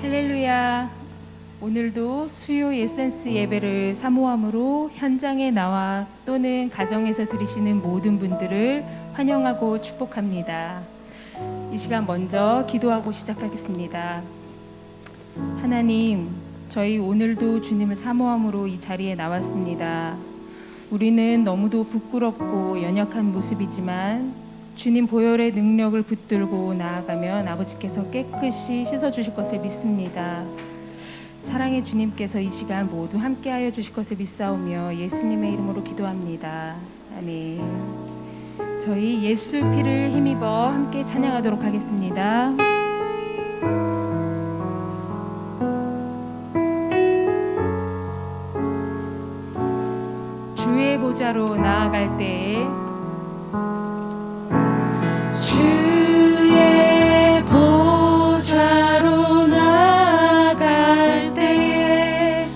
할렐루야. 오늘도 수요 에센스 예배를 사모함으로 현장에 나와 또는 가정에서 들으시는 모든 분들을 환영하고 축복합니다. 이 시간 먼저 기도하고 시작하겠습니다. 하나님, 저희 오늘도 주님을 사모함으로 이 자리에 나왔습니다. 우리는 너무도 부끄럽고 연약한 모습이지만 주님 보혈의 능력을 붙들고 나아가면 아버지께서 깨끗이 씻어주실 것을 믿습니다. 사랑의 주님께서 이 시간 모두 함께하여 주실 것을 믿사오며 예수님의 이름으로 기도합니다. 아멘. 저희 예수 피를 힘입어 함께 찬양하도록 하겠습니다. 주의 보좌로 나아갈 때에 주의 보좌로 나아갈 때에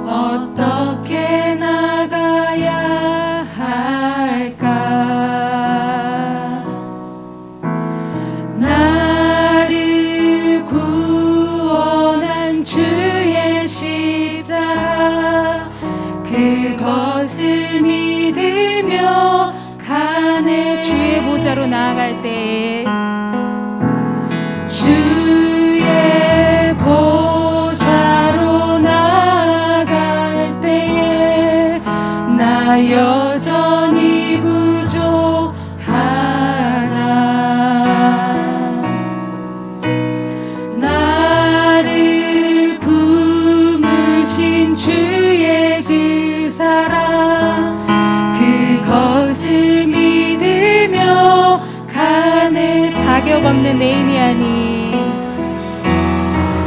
어떻게 나가야 할까? 나를 구원한 주의 십자가 그것을 믿으며 가네. 주의 보좌로 나아갈 때에 주의 보좌로 나아갈 때에 나 여전히 부족하나. 나를 품으신 주의 그 사랑 그것을 믿으며 가네. 자격 없는 내 힘이 아닌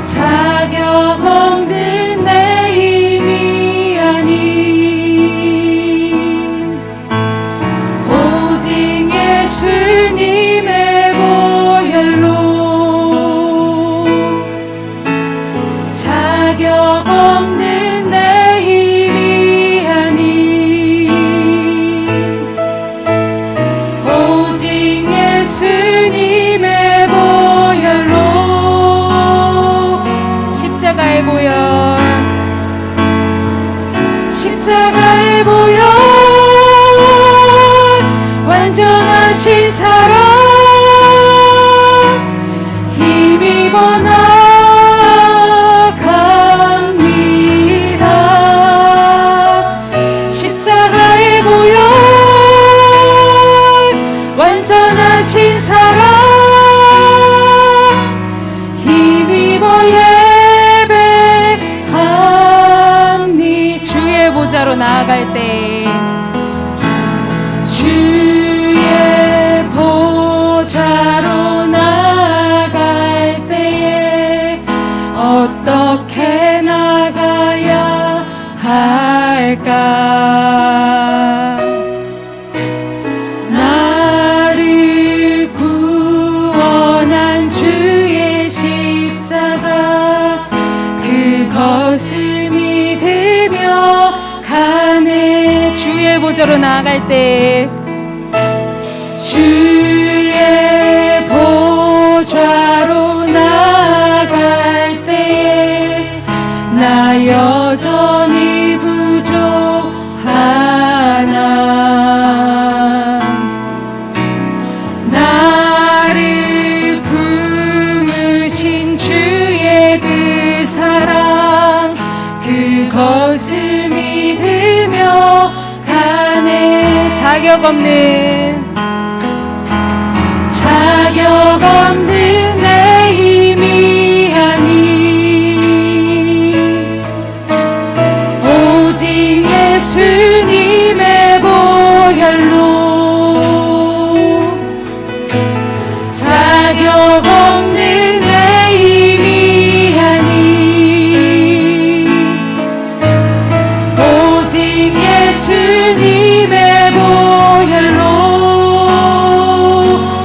자격 없는 내 힘이 아닌 오직 예수님의 보혈로 자격 없는 내 힘이 아닌 오직 예수님의 보혈로 십자가의 보혈 십자가의 보혈 완전하신 사랑 힘입어 나갑니다. 십자가의 보혈 완전하신 사랑 힘입어 예배합니다. 주의 보좌로 나아갈 때에 주의 보좌로 나아갈 때에 어떻게 나가야 할까? 나를 구원한 주의 십자가 그것을 믿으며 가네. 주의 보좌로 나아갈 때에 주의 보좌로 나아갈 때에 나 여전히 부족하나. 나를 품으신 주의 그 사랑 그것을 믿으며 가네. 자격 없는 자격 없는 내 힘이 아닌 오직 예수님의 보혈로 자격 없는 내 힘이 아닌 오직 예수님의 보혈로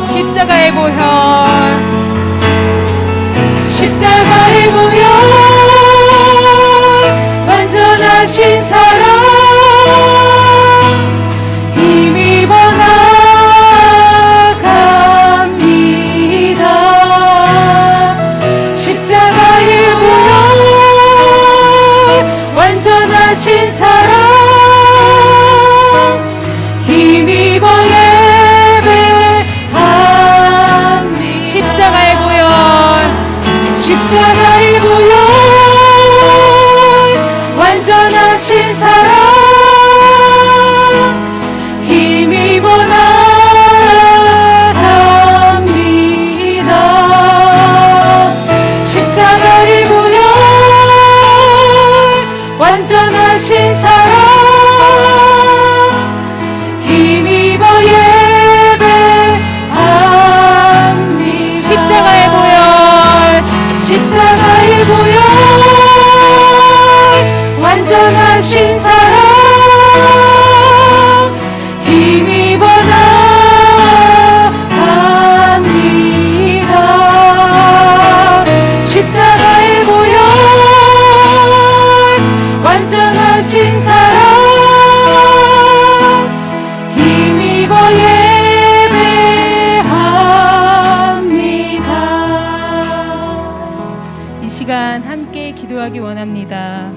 십자가의 보혈 십자가의 보혈 완전하신 사랑 힘입어 나갑니다. 십자가의 보혈 시간 함께 기도하기 원합니다.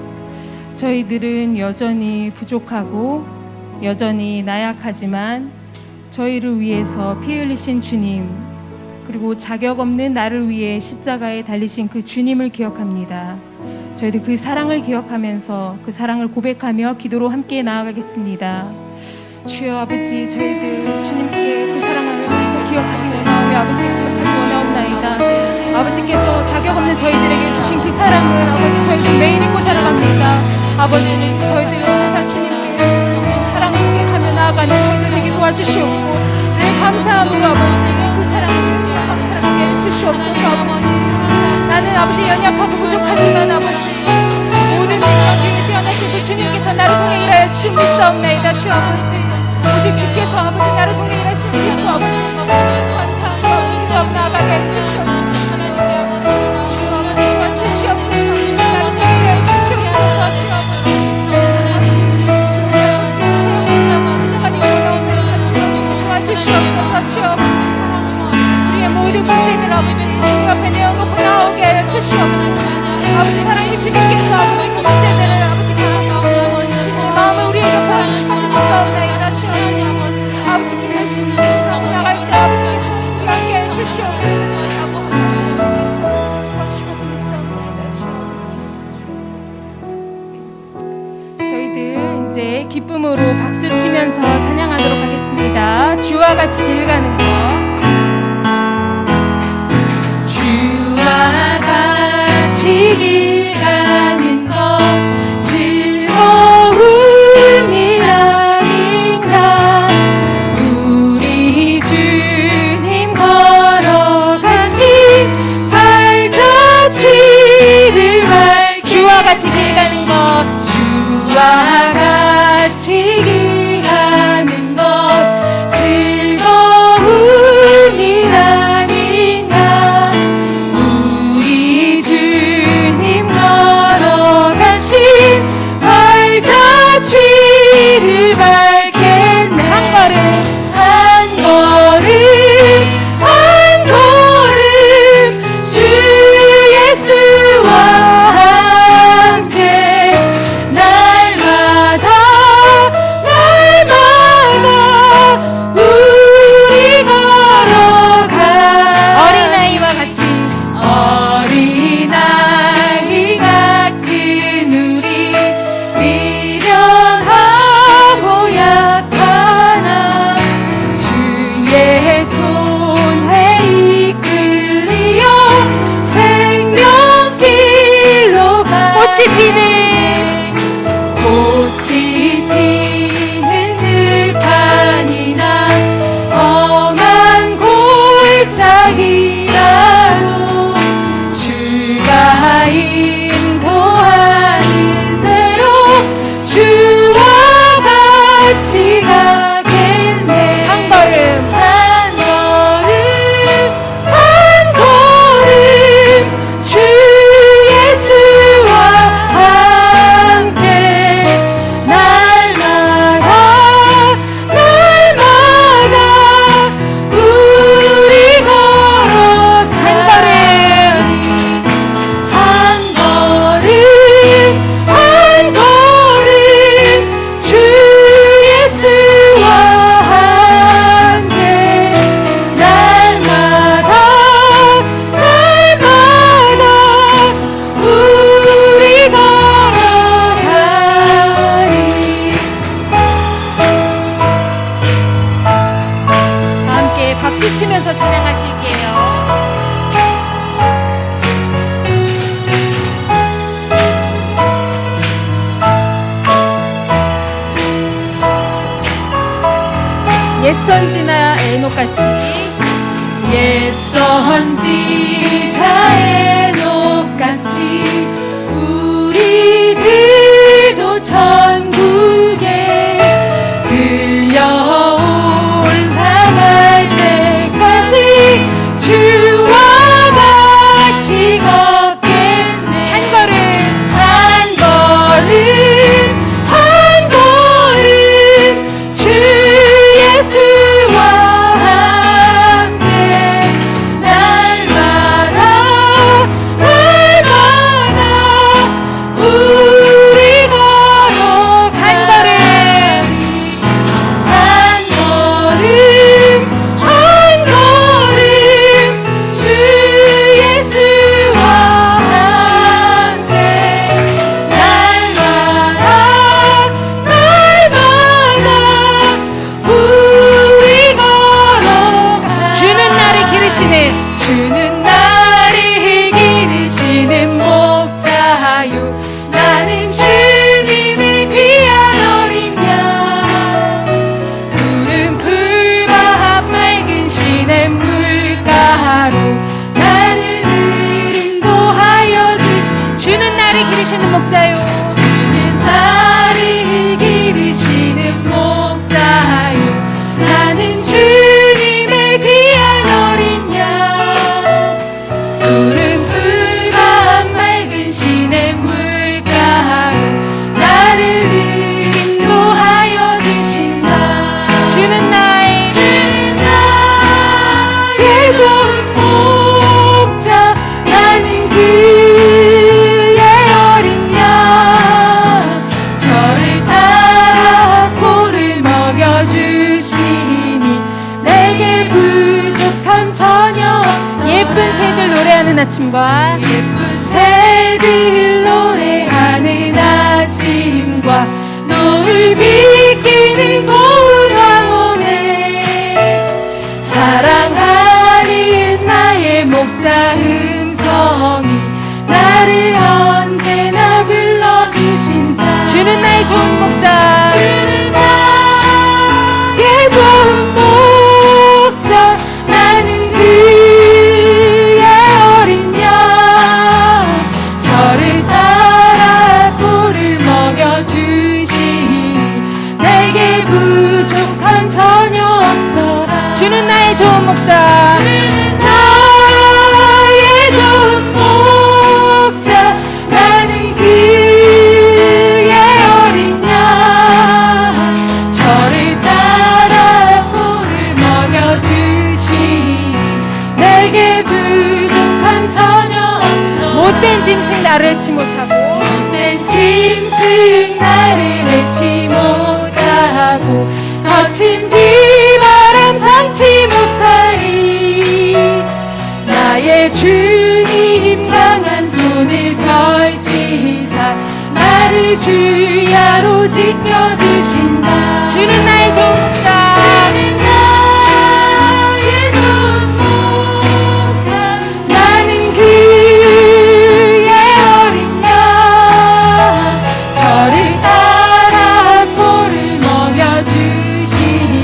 저희들은 여전히 부족하고 여전히 나약하지만 저희를 위해서 피 흘리신 주님, 그리고 자격 없는 나를 위해 십자가에 달리신 그 주님을 기억합니다. 저희들 그 사랑을 기억하면서 그 사랑을 고백하며 기도로 함께 나아가겠습니다. 주여 아버지, 저희들 주님께 그 사랑을 위해서 기억하기 원하며 아버지 기억하기 원하옵나이다. 아버지께서 자격 없는 저희들에게 주신 그 사랑을 아버지 저희들 매일 잊고 살아갑니다. 아버지 저희들 항상 주님께 사랑을 고백하며 나아가는 저희들 되게 도와주시옵고 늘 감사함으로 아버지 그 사랑을 감사하게 해주시옵소서. 아버지 나는 아버지 연약하고 부족하지만 아버지 모든 능력이 뛰어나신 그 주님께서 나를 통해 일하여 주신 믿사옵나이다. 주 아버지 오직 주께서 아버지 나를 통해 일하여 주신 믿고 아버지 감사합니다. 아버지 기도하고 나아가게 해주시옵소서. 주 아버지 주시옵소서. 나를 통해 일하여 주시옵소서. 주 아버지 주시옵소서. 주 우리의 모든 문제들 아버지 주님 앞에 내어놓고 나오게 하여 주시옵소서. 아버지 사랑의 주님께서 아버지 그 문제들을 아버지 주님의 마음을 우리에게 보여주실 것을 믿사옵나이다. 주 아버지께 열심히 하고 나갈 때 아버지께서 우리 함께 하여 주시옵소서. 아버지 도와주실 것을 믿사옵나이다. 주 아버지 저희들 이제 기쁨으로 박수 치면서 찬양하도록 하겠습니다. 주와 같이 길 가는 것, 주와 같이 길 가는 것 즐거운 일 아닌가. 우리 주님 걸어가신 발자취를 밟게 주와 같이 길 가는 것, 주와 같이 길 가는 것 즐거운 일 아닌가. 우리 주님 걸어가신 발자취를 밟겠네. 한 걸음 한 걸음 한 걸음 주 예수와 함께 날마다 우리 걸어가. 어린아이와 같이 어린아이 같은 우리 미련하고 약하나 주의 손에 이끌리어 생명길로 가. 꽃이 피는 꽃이 피는 들판이나 험한 골짜기라도 주가 인도하는 대로 주와 같이 가겠네. 한 걸음 한 걸음 한 걸음 주 예수와 함께 날마다 우리 걸어가니. 한 걸음 한 걸음 주 예수와 함께 날마다 우리 걸어가니. 함께 박수 치면서 찬양하실게요. 옛선지나 에녹같이 옛선지자 에녹같이 우리들도 천국에 들려 올라갈 때까지 주와 같이 걷겠네. 한 걸음 한 걸음 한 걸음 주 예수와 함께 날마다 목자요. 주는 나를 기르시는 목자요. 나는 주님의 귀한 어린 양. 푸른 풀과 맑은 시냇 물가로 나를 인도하여 주신다. 주는 나의 좋은 목자. 나는 그의 어린 양. 저를 따라 꼴을 먹여주시니 내게 부족함 전혀 없어. 예쁜 새들 노래하는 아침과 예쁜 새들 노래하는 아침과 노을 비끼는 고운 황혼에 사랑하는 나의 목자 음성이 나를 언제나 불러주신다. 주는 나의 좋은 목자. 주는 나의 좋은 목자. 나는 그의 어린 양. 저를 따라 꼴을 먹여주시니 내게 부족함 전혀 없어라. 주는 나의 좋은 목자. 주는 나의 좋은 목자. 나는 그의 어린 양. 저를 따라 꼴을 먹여주시니 내게 부족함 전혀 없어. 못된 짐승 나를 해치 못하고 못된 짐승 나를 해치 못하고 거친 비바람 삼지 못하리. 나의 주님 강한 손을 펼치사 나를 주야로 지켜주신다. 주는 나의 좋은 목자. 주는 나의 좋은 목자. 나는 그의 어린 양. 저를 따라 꼴을 먹여주시니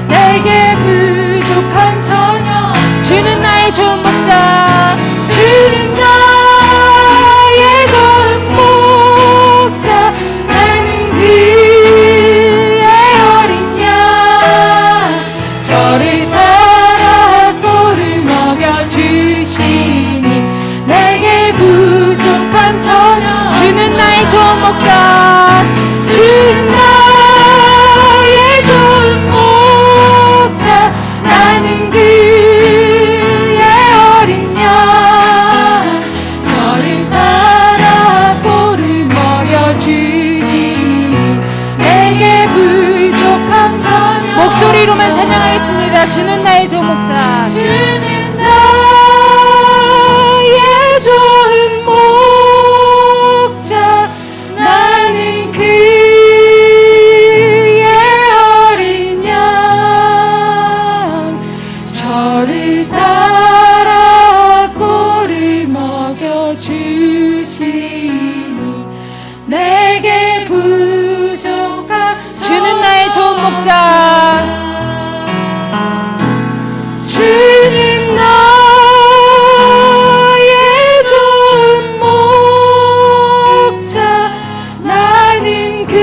내게 부족함 전혀 없어. 주는 나의 좋은 목자. 주는 나의 좋은 목자. 나는 그의 어린 양. 저를 따라 꼴을 먹여주시니 내게 부족함 전혀 없어. 주는 나의 좋은 목자. 주는 나의 좋은 목자. 나는 그의 어린 양. 저를 따라 꼴을 먹여주시니 내게 부족함 전혀 목소리로만 찬양하겠습니다. 주는 나의 좋은 목자. 주는 나의 좋은 목자. 나는 그의 어린 양. 저를 따라 꼴을 먹여주시니 내게 부족한 주는 나의 좋은 목자. 주는 나의 좋은 목자. 나는 그의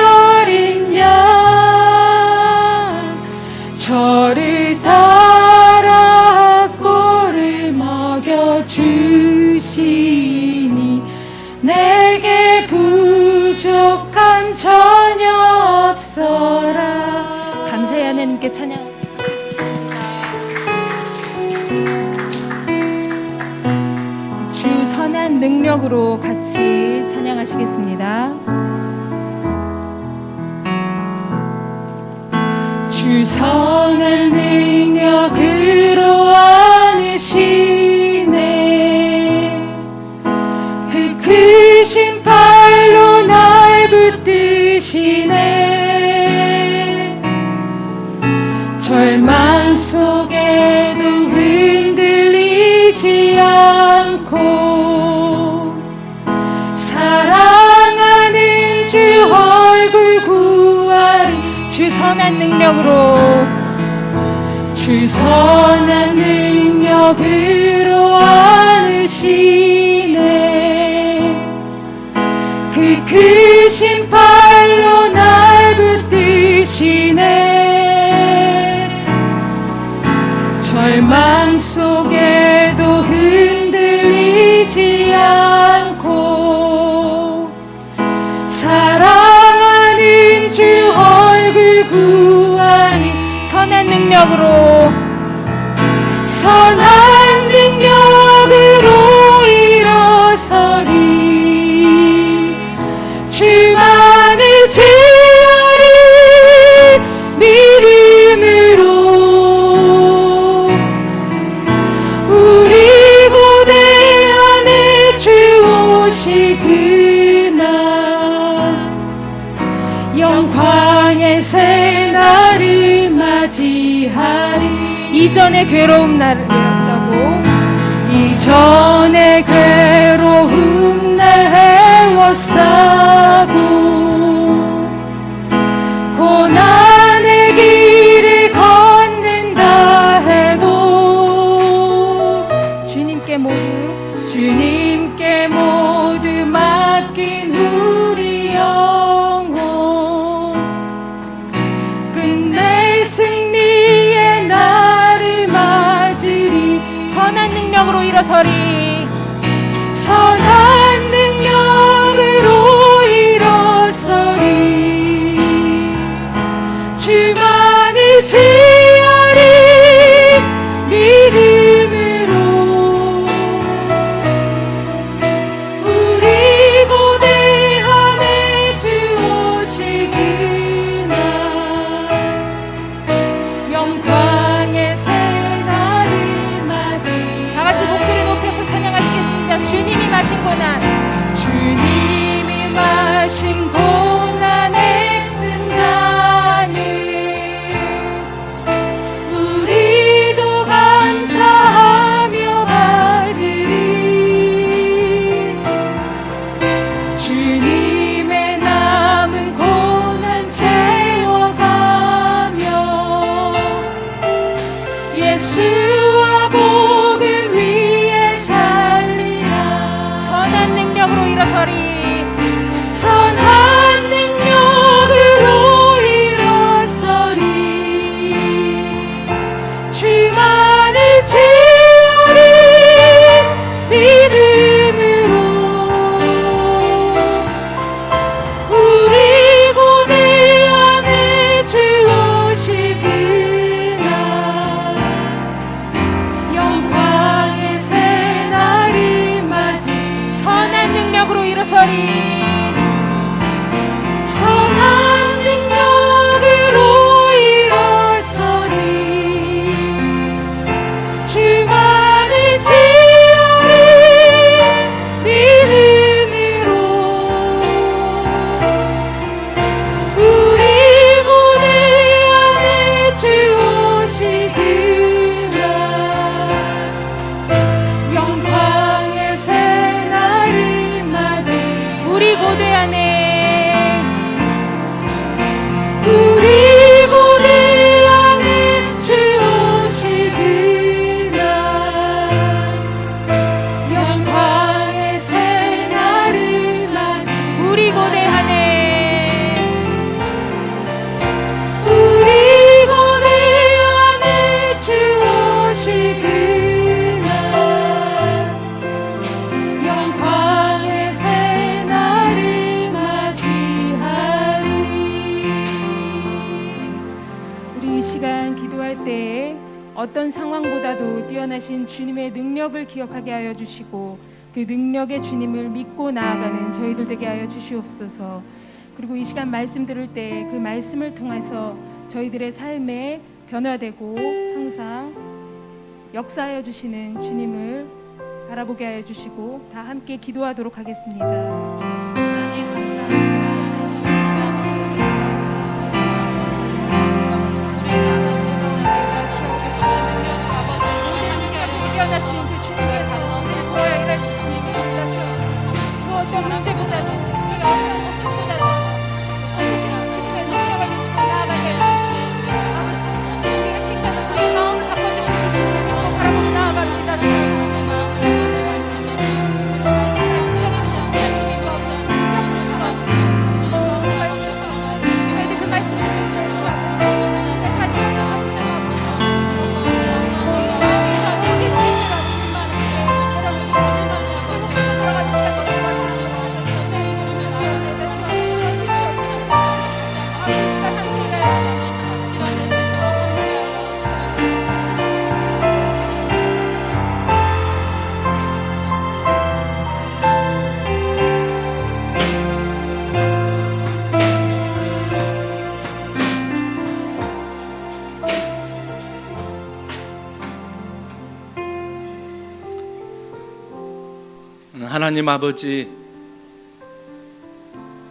어린 양. 저를 따라 꼴을 먹여주시니 내게 부족함 전혀 없어라. 감사히 하나님께 찬양. 주 선한 능력으로 같이 찬양하시겠습니다. 주 선한 능력으로 안으시네. 그 크신 팔로 날 붙드시네. 절망 속에도 흔들리지 않고 사랑하는 주 얼굴 구하리. 주 선한 능력으로 주 선한 능력으로 안으시네. 크신 팔로 날 붙드시네. 절망 속에도 흔들리지 않고 사랑하는 주 얼굴 구하니 선한 능력으로 선한 능력으로 일어서리. 주만을 지으리 믿음으로. 우리 고대 안에 주 오실 그날 영광의 새 날을 맞이하리. 이전의 괴로움 나를 헤워싸고 이전의 괴로움 날 헤워싸고 고난의 길을 걷는다 해도 주님께 모두 맡긴 우리 영혼 끝내 승리의 날을 맞으리. 선한 능력으로 일어서리. 선한 능력으로 일어서리. 주만을 지으리 믿음으로. 우리 고대 안에 주 오실 그날 영광의 새 날을 맞이. 다 같이 목소리 높여서 찬양하시겠습니다. 주님이 마신 고난, 주님이 마신 고난 애쓴 자는 우리도 감사하며 받으리. 주님의 남은 고난 채워가며 예수와 복음 위에 살리라. 선한 능력으로 일어서리. 선한 능력으로 일어서리. 주만을 지으리 믿음으로. 우리 고대 안에 주 오실 그날 영광의 새 날을 맞이. 선한 능력으로 일어서리. 선한 능력으로 일어서리. 주만을 지으리 믿음으로. 우리 고대 안에 주 오실 그날 영광의 새 날을 맞이. 우리 고대 안에 우리 고대 안에 주 오실 그날 영광의 새 날을 맞이. 우리 고대 안에 우리 고대 안에 주 오실 그날 영광의 새 날을 맞이하리. 우리 이 시간 기도할 때에 어떤 상황보다도 뛰어나신 주님의 능력을 기억하게 하여 주시고 그 능력의 주님을 믿고 나아가는 저희들 되게 하여 주시옵소서. 그리고 이 시간 말씀 들을 때 그 말씀을 통해서 저희들의 삶에 변화되고 항상 역사하여 주시는 주님을 바라보게 하여 주시고 다 함께 기도하도록 하겠습니다. 하나님 감사합니다. 마지막 목소리 다시 우리 아버지 보좌 주옵소서. 능력 아버지 하나님께 뛰어나신 그 주님의 사랑을 도와 일할 주시니 있습니다. 그 어떤 문제보다도 우리가 어떤 것보다도 신으시는 주님의 능력을 믿고 나아가게 하여 주시니 아버지 우리의 생각을 우리의 마음을 바꿔주신 그 주님의 능력을 바라보고 나아갑니다. 주님 마음을 가져와 주시옵소서. 우리 말씀을 주님 주시고 하나님 아버지,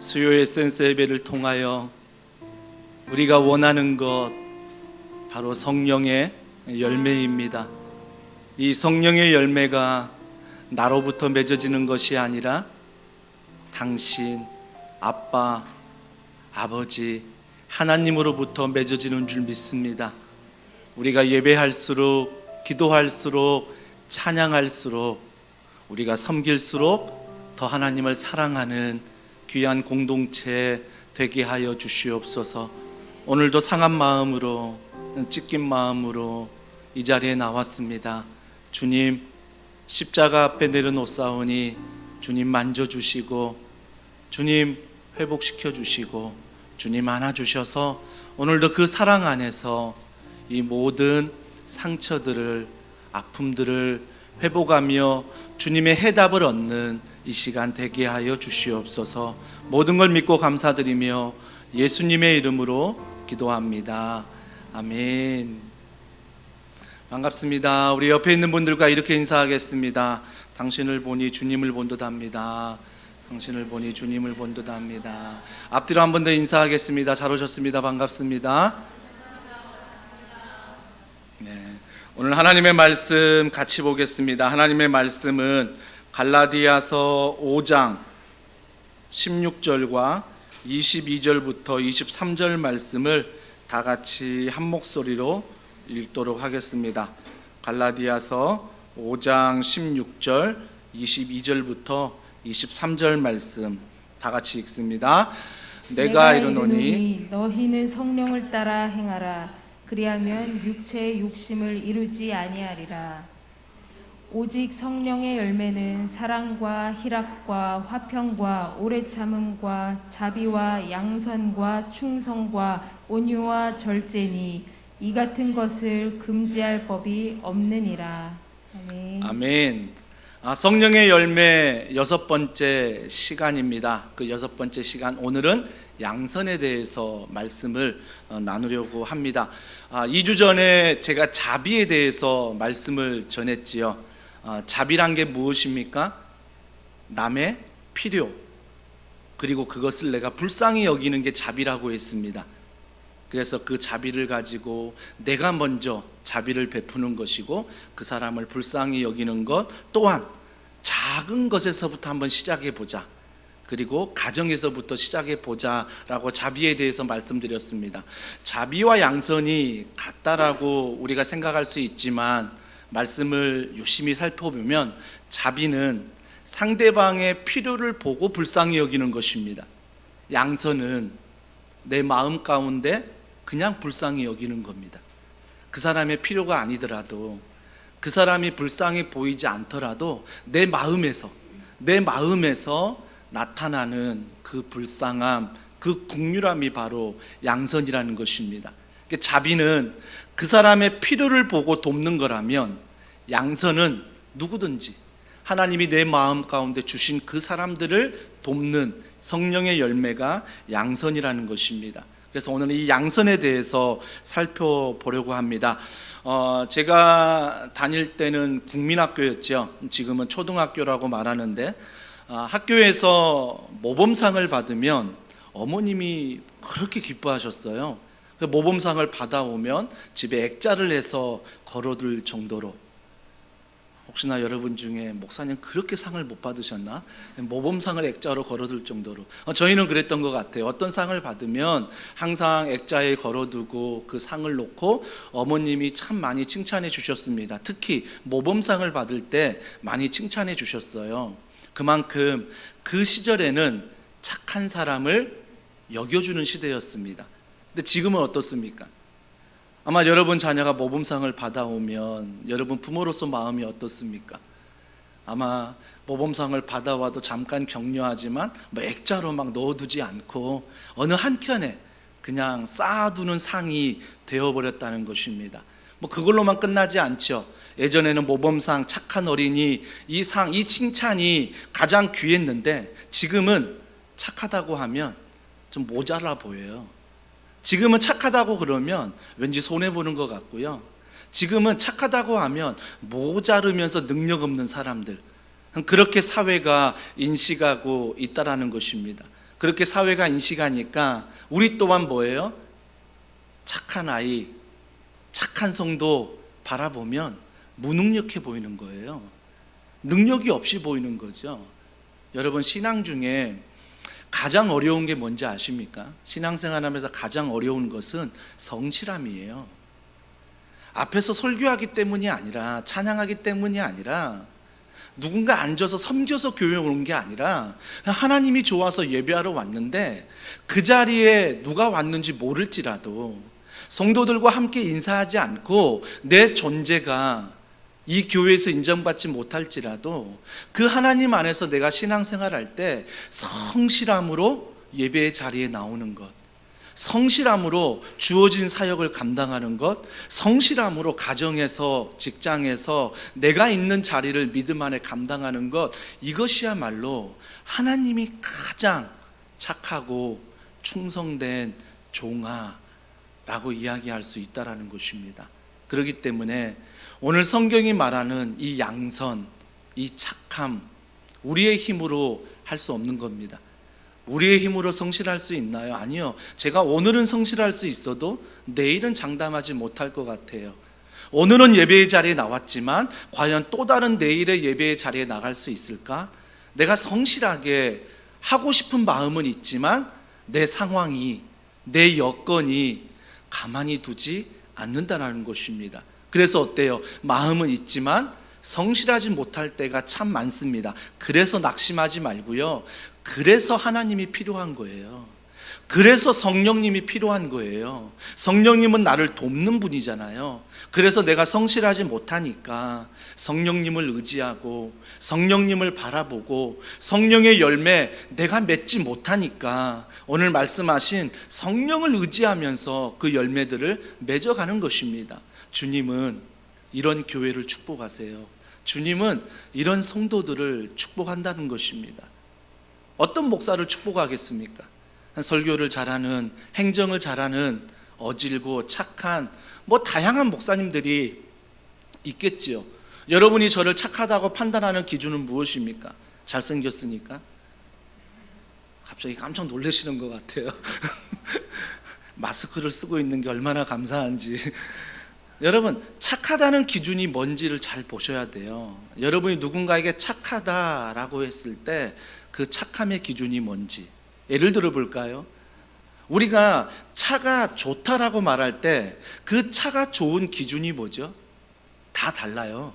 수요의 센스 예배를 통하여 우리가 원하는 것 바로 성령의 열매입니다. 이 성령의 열매가 나로부터 맺어지는 것이 아니라 당신, 아빠, 아버지, 하나님으로부터 맺어지는 줄 믿습니다. 우리가 예배할수록, 기도할수록, 찬양할수록, 우리가 섬길수록 더 하나님을 사랑하는 귀한 공동체 되게 하여 주시옵소서. 오늘도 상한 마음으로, 찢긴 마음으로 이 자리에 나왔습니다. 주님, 십자가 앞에 내려놓사오니 주님 만져주시고, 주님 회복시켜 주시고, 주님 안아주셔서 오늘도 그 사랑 안에서 이 모든 상처들을, 아픔들을 회복하며 주님의 해답을 얻는 이 시간 되게 하여 주시옵소서. 모든 걸 믿고 감사드리며 예수님의 이름으로 기도합니다. 아멘. 반갑습니다. 우리 옆에 있는 분들과 이렇게 인사하겠습니다. 당신을 보니 주님을 본 듯합니다. 당신을 보니 주님을 본 듯합니다. 앞뒤로 한 번 더 인사하겠습니다. 잘 오셨습니다. 반갑습니다. 네, 오늘 하나님의 말씀 같이 보겠습니다. 하나님의 말씀은 갈라디아서 5장 16절과 22절부터 23절 말씀을 다 같이 한 목소리로 읽도록 하겠습니다. 갈라디아서 5장 16절 22절부터 23절 말씀 다 같이 읽습니다. 내가 이르노니 너희는 성령을 따라 행하라. 그리하면 육체의 욕심을 이루지 아니하리라. 오직 성령의 열매는 사랑과 희락과 화평과 오래 참음과 자비와 양선과 충성과 온유와 절제니 이 같은 것을 금지할 법이 없느니라. 아멘. 아멘. 성령의 열매 6번째 시간입니다. 그 6번째 시간, 오늘은 양선에 대해서 말씀을 나누려고 합니다. 2주 전에 제가 자비에 대해서 말씀을 전했지요. 자비란 게 무엇입니까? 남의 필요, 그리고 그것을 내가 불쌍히 여기는 게 자비라고 했습니다. 그래서 그 자비를 가지고 내가 먼저 자비를 베푸는 것이고, 그 사람을 불쌍히 여기는 것 또한 작은 것에서부터 한번 시작해 보자, 그리고 가정에서부터 시작해 보자라고 자비에 대해서 말씀드렸습니다. 자비와 양선이 같다라고 우리가 생각할 수 있지만, 말씀을 유심히 살펴보면 자비는 상대방의 필요를 보고 불쌍히 여기는 것입니다. 양선은 내 마음 가운데 그냥 불쌍히 여기는 겁니다. 그 사람의 필요가 아니더라도, 그 사람이 불쌍히 보이지 않더라도 내 마음에서 나타나는 그 불쌍함, 그 국률함이 바로 양선이라는 것입니다. 자비는 그 사람의 필요를 보고 돕는 거라면, 양선은 누구든지 하나님이 내 마음 가운데 주신 그 사람들을 돕는 성령의 열매가 양선이라는 것입니다. 그래서 오늘 이 양선에 대해서 살펴보려고 합니다. 제가 다닐 때는 국민학교였죠. 지금은 초등학교라고 말하는데, 학교에서 모범상을 받으면 어머님이 그렇게 기뻐하셨어요. 그 모범상을 받아오면 집에 액자를 해서 걸어둘 정도로. 혹시나 여러분 중에 목사님 그렇게 상을 못 받으셨나? 모범상을 액자로 걸어둘 정도로. 저희는 그랬던 것 같아요. 어떤 상을 받으면 항상 액자에 걸어두고 그 상을 놓고 어머님이 참 많이 칭찬해 주셨습니다. 특히 모범상을 받을 때 많이 칭찬해 주셨어요. 그만큼 그 시절에는 착한 사람을 여겨주는 시대였습니다. 근데 지금은 어떻습니까? 아마 여러분 자녀가 모범상을 받아오면 여러분 부모로서 마음이 어떻습니까? 아마 모범상을 받아와도 잠깐 격려하지만 액자로 막 넣어두지 않고 어느 한켠에 그냥 쌓아두는 상이 되어버렸다는 것입니다. 그걸로만 끝나지 않죠. 예전에는 모범상, 착한 어린이, 이 상, 이 칭찬이 가장 귀했는데, 지금은 착하다고 하면 좀 모자라 보여요. 지금은 착하다고 그러면 왠지 손해보는 것 같고요. 지금은 착하다고 하면 모자르면서 능력 없는 사람들, 그렇게 사회가 인식하고 있다라는 것입니다. 그렇게 사회가 인식하니까 우리 또한 뭐예요? 착한 아이, 착한 성도 바라보면 무능력해 보이는 거예요. 능력이 없이 보이는 거죠. 여러분, 신앙 중에 가장 어려운 게 뭔지 아십니까? 신앙생활하면서 가장 어려운 것은 성실함이에요. 앞에서 설교하기 때문이 아니라, 찬양하기 때문이 아니라, 누군가 앉아서 섬겨서 교회에 온 게 아니라 하나님이 좋아서 예배하러 왔는데 그 자리에 누가 왔는지 모를지라도 성도들과 함께 인사하지 않고 내 존재가 이 교회에서 인정받지 못할지라도 그 하나님 안에서 내가 신앙생활할 때 성실함으로 예배의 자리에 나오는 것, 성실함으로 주어진 사역을 감당하는 것, 성실함으로 가정에서, 직장에서 내가 있는 자리를 믿음 안에 감당하는 것, 이것이야말로 하나님이 가장 착하고 충성된 종아라고 이야기할 수 있다는 것입니다. 그렇기 때문에 오늘 성경이 말하는 이 양선, 이 착함, 우리의 힘으로 할 수 없는 겁니다. 우리의 힘으로 성실할 수 있나요? 아니요. 제가 오늘은 성실할 수 있어도 내일은 장담하지 못할 것 같아요. 오늘은 예배의 자리에 나왔지만 과연 또 다른 내일의 예배의 자리에 나갈 수 있을까? 내가 성실하게 하고 싶은 마음은 있지만 내 상황이, 내 여건이 가만히 두지 않는다는 것입니다. 그래서 어때요? 마음은 있지만 성실하지 못할 때가 참 많습니다. 그래서 낙심하지 말고요. 그래서 하나님이 필요한 거예요. 그래서 성령님이 필요한 거예요. 성령님은 나를 돕는 분이잖아요. 그래서 내가 성실하지 못하니까 성령님을 의지하고 성령님을 바라보고 성령의 열매 내가 맺지 못하니까 오늘 말씀하신 성령을 의지하면서 그 열매들을 맺어가는 것입니다. 주님은 이런 교회를 축복하세요. 주님은 이런 성도들을 축복한다는 것입니다. 어떤 목사를 축복하겠습니까? 설교를 잘하는, 행정을 잘하는, 어질고 착한 다양한 목사님들이 있겠지요. 여러분이 저를 착하다고 판단하는 기준은 무엇입니까? 잘생겼으니까? 갑자기 깜짝 놀라시는 것 같아요. 마스크를 쓰고 있는 게 얼마나 감사한지. 여러분, 착하다는 기준이 뭔지를 잘 보셔야 돼요. 여러분이 누군가에게 착하다라고 했을 때 그 착함의 기준이 뭔지 예를 들어 볼까요? 우리가 차가 좋다라고 말할 때 그 차가 좋은 기준이 뭐죠? 다 달라요.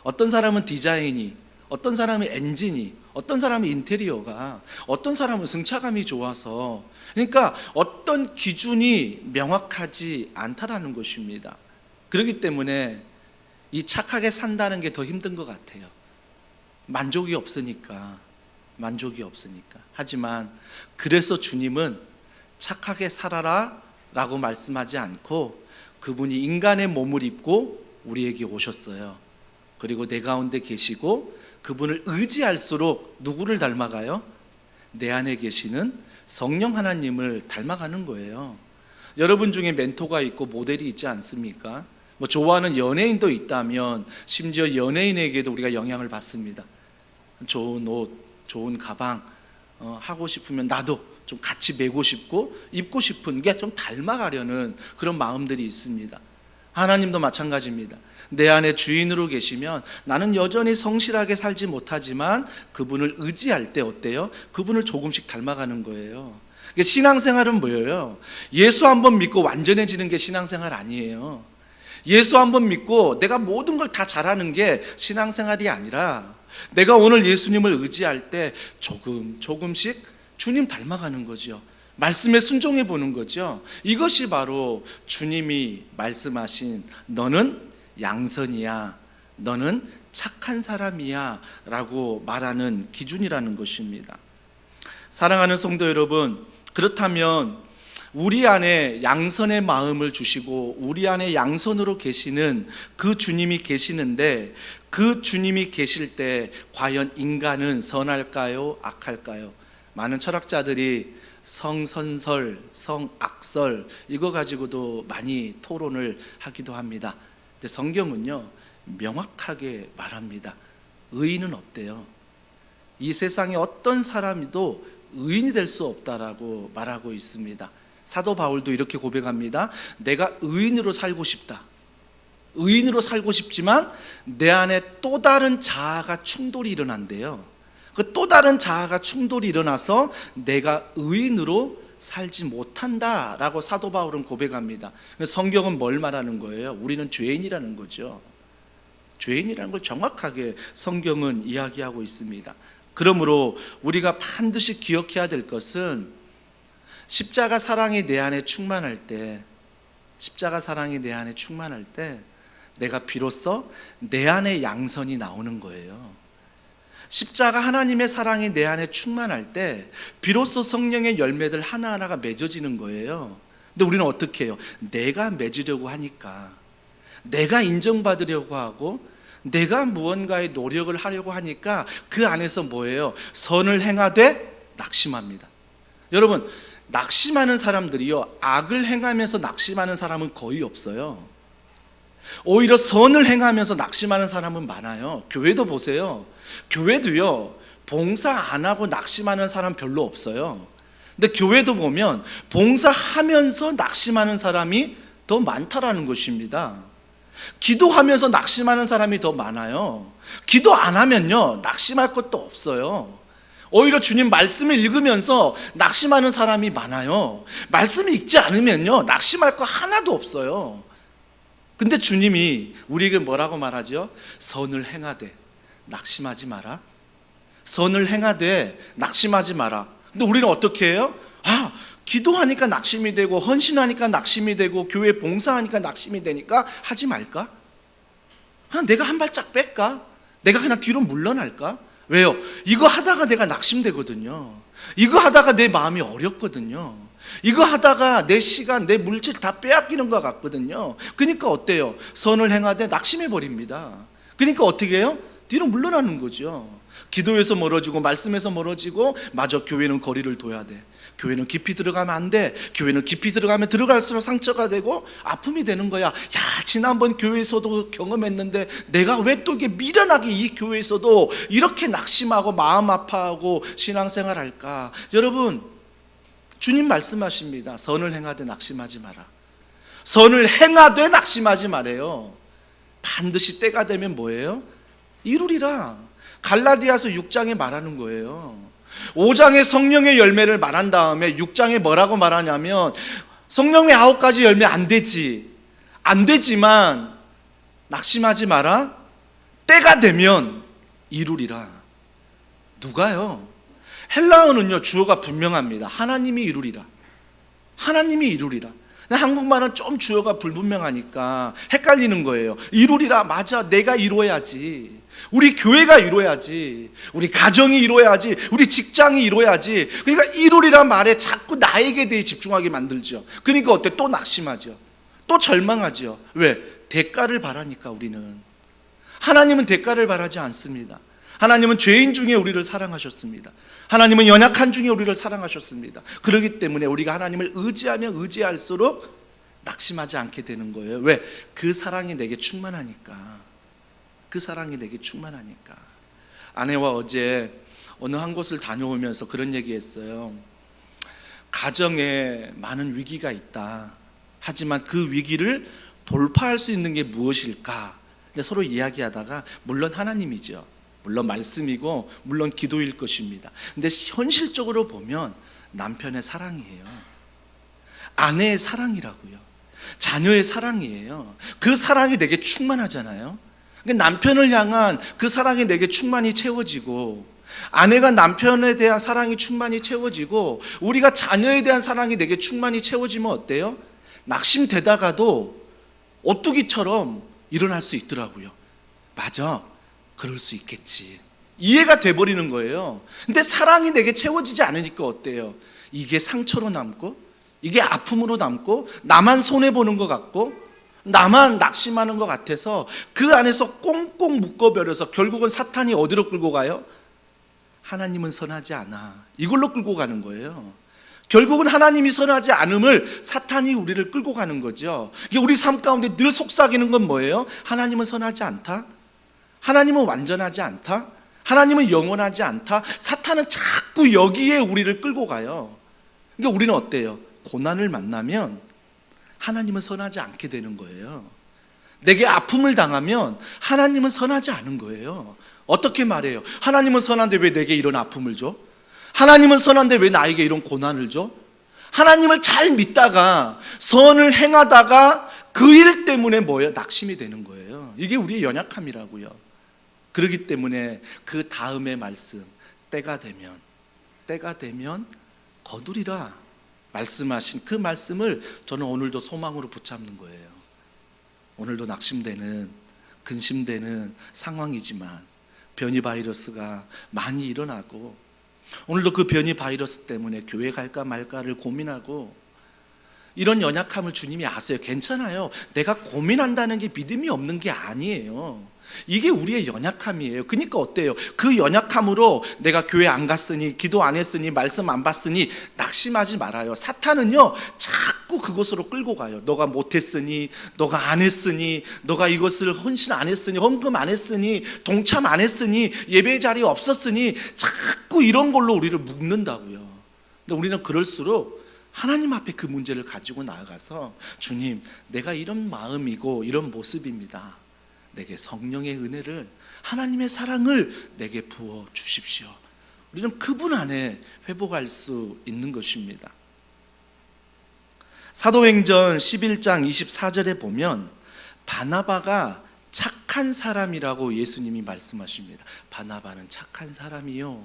어떤 사람은 디자인이, 어떤 사람은 엔진이, 어떤 사람은 인테리어가, 어떤 사람은 승차감이 좋아서, 그러니까 어떤 기준이 명확하지 않다라는 것입니다. 그렇기 때문에 이 착하게 산다는 게 더 힘든 것 같아요. 만족이 없으니까. 하지만 그래서 주님은 착하게 살아라 라고 말씀하지 않고 그분이 인간의 몸을 입고 우리에게 오셨어요. 그리고 내 가운데 계시고 그분을 의지할수록 누구를 닮아가요? 내 안에 계시는 성령 하나님을 닮아가는 거예요. 여러분 중에 멘토가 있고 모델이 있지 않습니까? 좋아하는 연예인도 있다면 심지어 연예인에게도 우리가 영향을 받습니다. 좋은 옷, 좋은 가방 하고 싶으면 나도 좀 같이 메고 싶고 입고 싶은 게 좀 닮아가려는 그런 마음들이 있습니다. 하나님도 마찬가지입니다. 내 안에 주인으로 계시면 나는 여전히 성실하게 살지 못하지만 그분을 의지할 때 어때요? 그분을 조금씩 닮아가는 거예요. 신앙생활은 뭐예요? 예수 한번 믿고 완전해지는 게 신앙생활 아니에요. 예수 한번 믿고 내가 모든 걸 다 잘하는 게 신앙생활이 아니라 내가 오늘 예수님을 의지할 때 조금씩 주님 닮아가는 거죠. 말씀에 순종해 보는 거죠. 이것이 바로 주님이 말씀하신 너는 양선이야, 너는 착한 사람이야 라고 말하는 기준이라는 것입니다. 사랑하는 성도 여러분, 그렇다면 우리 안에 양선의 마음을 주시고 우리 안에 양선으로 계시는 그 주님이 계시는데 그 주님이 계실 때 과연 인간은 선할까요? 악할까요? 많은 철학자들이 성선설, 성악설 이거 가지고도 많이 토론을 하기도 합니다. 근데 성경은요 명확하게 말합니다. 의인은 없대요. 이 세상에 어떤 사람도 의인이 될 수 없다라고 말하고 있습니다. 사도 바울도 이렇게 고백합니다. 내가 의인으로 살고 싶다. 의인으로 살고 싶지만 내 안에 또 다른 자아가 충돌이 일어난대요. 그 또 다른 자아가 충돌이 일어나서 내가 의인으로 살지 못한다라고 사도 바울은 고백합니다. 성경은 뭘 말하는 거예요? 우리는 죄인이라는 거죠. 죄인이라는 걸 정확하게 성경은 이야기하고 있습니다. 그러므로 우리가 반드시 기억해야 될 것은 십자가 사랑이 내 안에 충만할 때, 십자가 사랑이 내 안에 충만할 때 내가 비로소 내 안에 양선이 나오는 거예요. 십자가 하나님의 사랑이 내 안에 충만할 때 비로소 성령의 열매들 하나하나가 맺어지는 거예요. 근데 우리는 어떻게 해요? 내가 맺으려고 하니까, 내가 인정받으려고 하고 내가 무언가의 노력을 하려고 하니까 그 안에서 뭐예요? 선을 행하되 낙심합니다. 여러분, 낙심하는 사람들이요, 악을 행하면서 낙심하는 사람은 거의 없어요. 오히려 선을 행하면서 낙심하는 사람은 많아요. 교회도 보세요. 교회도요, 봉사 안 하고 낙심하는 사람 별로 없어요. 근데 교회도 보면 봉사하면서 낙심하는 사람이 더 많다라는 것입니다. 기도하면서 낙심하는 사람이 더 많아요. 기도 안 하면요, 낙심할 것도 없어요. 오히려 주님 말씀을 읽으면서 낙심하는 사람이 많아요. 말씀을 읽지 않으면요, 낙심할 거 하나도 없어요. 근데 주님이 우리에게 뭐라고 말하죠? 선을 행하되 낙심하지 마라. 선을 행하되 낙심하지 마라. 근데 우리는 어떻게 해요? 기도하니까 낙심이 되고 헌신하니까 낙심이 되고 교회 봉사하니까 낙심이 되니까 하지 말까? 내가 한 발짝 뺄까? 내가 그냥 뒤로 물러날까? 왜요? 이거 하다가 내가 낙심되거든요. 이거 하다가 내 마음이 어렵거든요. 이거 하다가 내 시간, 내 물질 다 빼앗기는 것 같거든요. 그러니까 어때요? 선을 행하되 낙심해버립니다. 그러니까 어떻게 해요? 뒤로 물러나는 거죠. 기도에서 멀어지고 말씀에서 멀어지고, 마저 교회는 거리를 둬야 돼. 교회는 깊이 들어가면 안 돼. 교회는 깊이 들어가면 들어갈수록 상처가 되고 아픔이 되는 거야. 지난번 교회에서도 경험했는데 내가 왜 또 이게 미련하게 이 교회에서도 이렇게 낙심하고 마음 아파하고 신앙생활 할까? 여러분, 주님 말씀하십니다. 선을 행하되 낙심하지 마라. 선을 행하되 낙심하지 말아요. 반드시 때가 되면 뭐예요? 이루리라. 갈라디아서 6장에 말하는 거예요. 5장에 성령의 열매를 말한 다음에 6장에 뭐라고 말하냐면, 성령의 9가지 열매 안 되지만 낙심하지 마라. 때가 되면 이루리라. 누가요? 헬라어는요, 주어가 분명합니다. 하나님이 이루리라. 하나님이 이루리라. 한국말은 좀 주어가 불분명하니까 헷갈리는 거예요. 이루리라, 맞아, 내가 이루어야지. 우리 교회가 이루어야지. 우리 가정이 이루어야지. 우리 직장이 이루어야지. 그러니까 이루리라 말에 자꾸 나에게 대해 집중하게 만들죠. 그러니까 어때? 또 낙심하죠. 또 절망하죠. 왜? 대가를 바라니까. 우리는, 하나님은 대가를 바라지 않습니다. 하나님은 죄인 중에 우리를 사랑하셨습니다. 하나님은 연약한 중에 우리를 사랑하셨습니다. 그렇기 때문에 우리가 하나님을 의지하면 의지할수록 낙심하지 않게 되는 거예요. 왜? 그 사랑이 내게 충만하니까. 그 사랑이 내게 충만하니까. 아내와 어제 어느 한 곳을 다녀오면서 그런 얘기했어요. 가정에 많은 위기가 있다. 하지만 그 위기를 돌파할 수 있는 게 무엇일까? 서로 이야기하다가, 물론 하나님이죠. 물론 말씀이고 물론 기도일 것입니다. 근데 현실적으로 보면 남편의 사랑이에요. 아내의 사랑이라고요. 자녀의 사랑이에요. 그 사랑이 내게 충만하잖아요. 그러니까 남편을 향한 그 사랑이 내게 충만히 채워지고, 아내가 남편에 대한 사랑이 충만히 채워지고, 우리가 자녀에 대한 사랑이 내게 충만히 채워지면 어때요? 낙심되다가도 오뚜기처럼 일어날 수 있더라고요. 맞아, 그럴 수 있겠지. 이해가 돼버리는 거예요. 근데 사랑이 내게 채워지지 않으니까 어때요? 이게 상처로 남고, 이게 아픔으로 남고, 나만 손해보는 것 같고, 나만 낙심하는 것 같아서 그 안에서 꽁꽁 묶어버려서 결국은 사탄이 어디로 끌고 가요? 하나님은 선하지 않아. 이걸로 끌고 가는 거예요. 결국은 하나님이 선하지 않음을 사탄이 우리를 끌고 가는 거죠. 이게 우리 삶 가운데 늘 속삭이는 건 뭐예요? 하나님은 선하지 않다. 하나님은 완전하지 않다? 하나님은 영원하지 않다? 사탄은 자꾸 여기에 우리를 끌고 가요. 그러니까 우리는 어때요? 고난을 만나면 하나님은 선하지 않게 되는 거예요. 내게 아픔을 당하면 하나님은 선하지 않은 거예요. 어떻게 말해요? 하나님은 선한데 왜 내게 이런 아픔을 줘? 하나님은 선한데 왜 나에게 이런 고난을 줘? 하나님을 잘 믿다가 선을 행하다가 그 일 때문에 뭐예요? 낙심이 되는 거예요. 이게 우리의 연약함이라고요. 그렇기 때문에 그 다음의 말씀, 때가 되면 거두리라 말씀하신 그 말씀을 저는 오늘도 소망으로 붙잡는 거예요. 오늘도 낙심되는, 근심되는 상황이지만 변이 바이러스가 많이 일어나고, 오늘도 그 변이 바이러스 때문에 교회 갈까 말까를 고민하고, 이런 연약함을 주님이 아세요. 괜찮아요. 내가 고민한다는 게 믿음이 없는 게 아니에요. 이게 우리의 연약함이에요. 그러니까 어때요? 그 연약함으로 내가 교회 안 갔으니, 기도 안 했으니, 말씀 안 봤으니 낙심하지 말아요. 사탄은요 자꾸 그것으로 끌고 가요. 너가 못했으니, 너가 안 했으니, 너가 이것을 헌신 안 했으니, 헌금 안 했으니, 동참 안 했으니, 예배 자리에 없었으니, 자꾸 이런 걸로 우리를 묶는다고요. 근데 우리는 그럴수록 하나님 앞에 그 문제를 가지고 나아가서, 주님, 내가 이런 마음이고 이런 모습입니다. 내게 성령의 은혜를, 하나님의 사랑을 내게 부어 주십시오. 우리는 그분 안에 회복할 수 있는 것입니다. 사도행전 11장 24절에 보면 바나바가 착한 사람이라고 예수님이 말씀하십니다. 바나바는 착한 사람이요.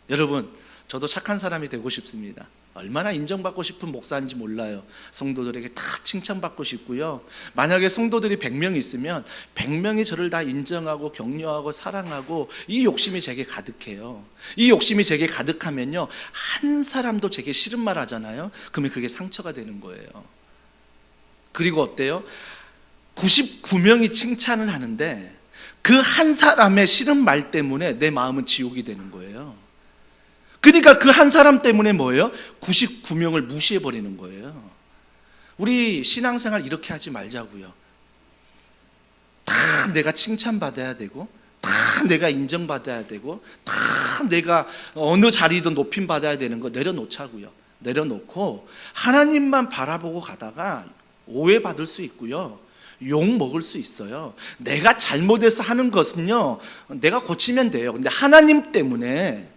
여러분, 저도 착한 사람이 되고 싶습니다. 얼마나 인정받고 싶은 목사인지 몰라요. 성도들에게 다 칭찬받고 싶고요. 만약에 성도들이 100명 있으면 100명이 저를 다 인정하고 격려하고 사랑하고, 이 욕심이 제게 가득해요. 이 욕심이 제게 가득하면요, 한 사람도 제게 싫은 말 하잖아요. 그러면 그게 상처가 되는 거예요. 그리고 어때요? 99명이 칭찬을 하는데 그 한 사람의 싫은 말 때문에 내 마음은 지옥이 되는 거예요. 그러니까 그 한 사람 때문에 뭐예요? 99명을 무시해버리는 거예요. 우리 신앙생활 이렇게 하지 말자고요. 다 내가 칭찬받아야 되고, 다 내가 인정받아야 되고, 다 내가 어느 자리든 높임받아야 되는 거 내려놓자고요. 내려놓고 하나님만 바라보고 가다가 오해받을 수 있고요, 욕 먹을 수 있어요. 내가 잘못해서 하는 것은요, 내가 고치면 돼요. 근데 하나님 때문에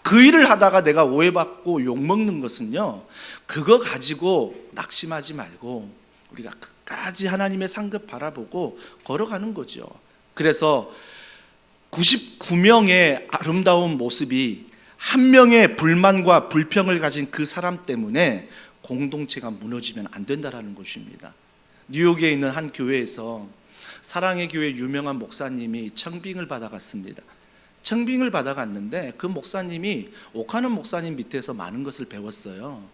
그 일을 하다가 내가 오해받고 욕먹는 것은요, 그거 가지고 낙심하지 말고 우리가 끝까지 하나님의 상급 바라보고 걸어가는 거죠. 그래서 99명의 아름다운 모습이 한 명의 불만과 불평을 가진 그 사람 때문에 공동체가 무너지면 안 된다는 것입니다. 뉴욕에 있는 한 교회에서 사랑의 교회 유명한 목사님이 청빙을 받아갔습니다. 청빙을 받아갔는데 그 목사님이 오카는 목사님 밑에서 많은 것을 배웠어요.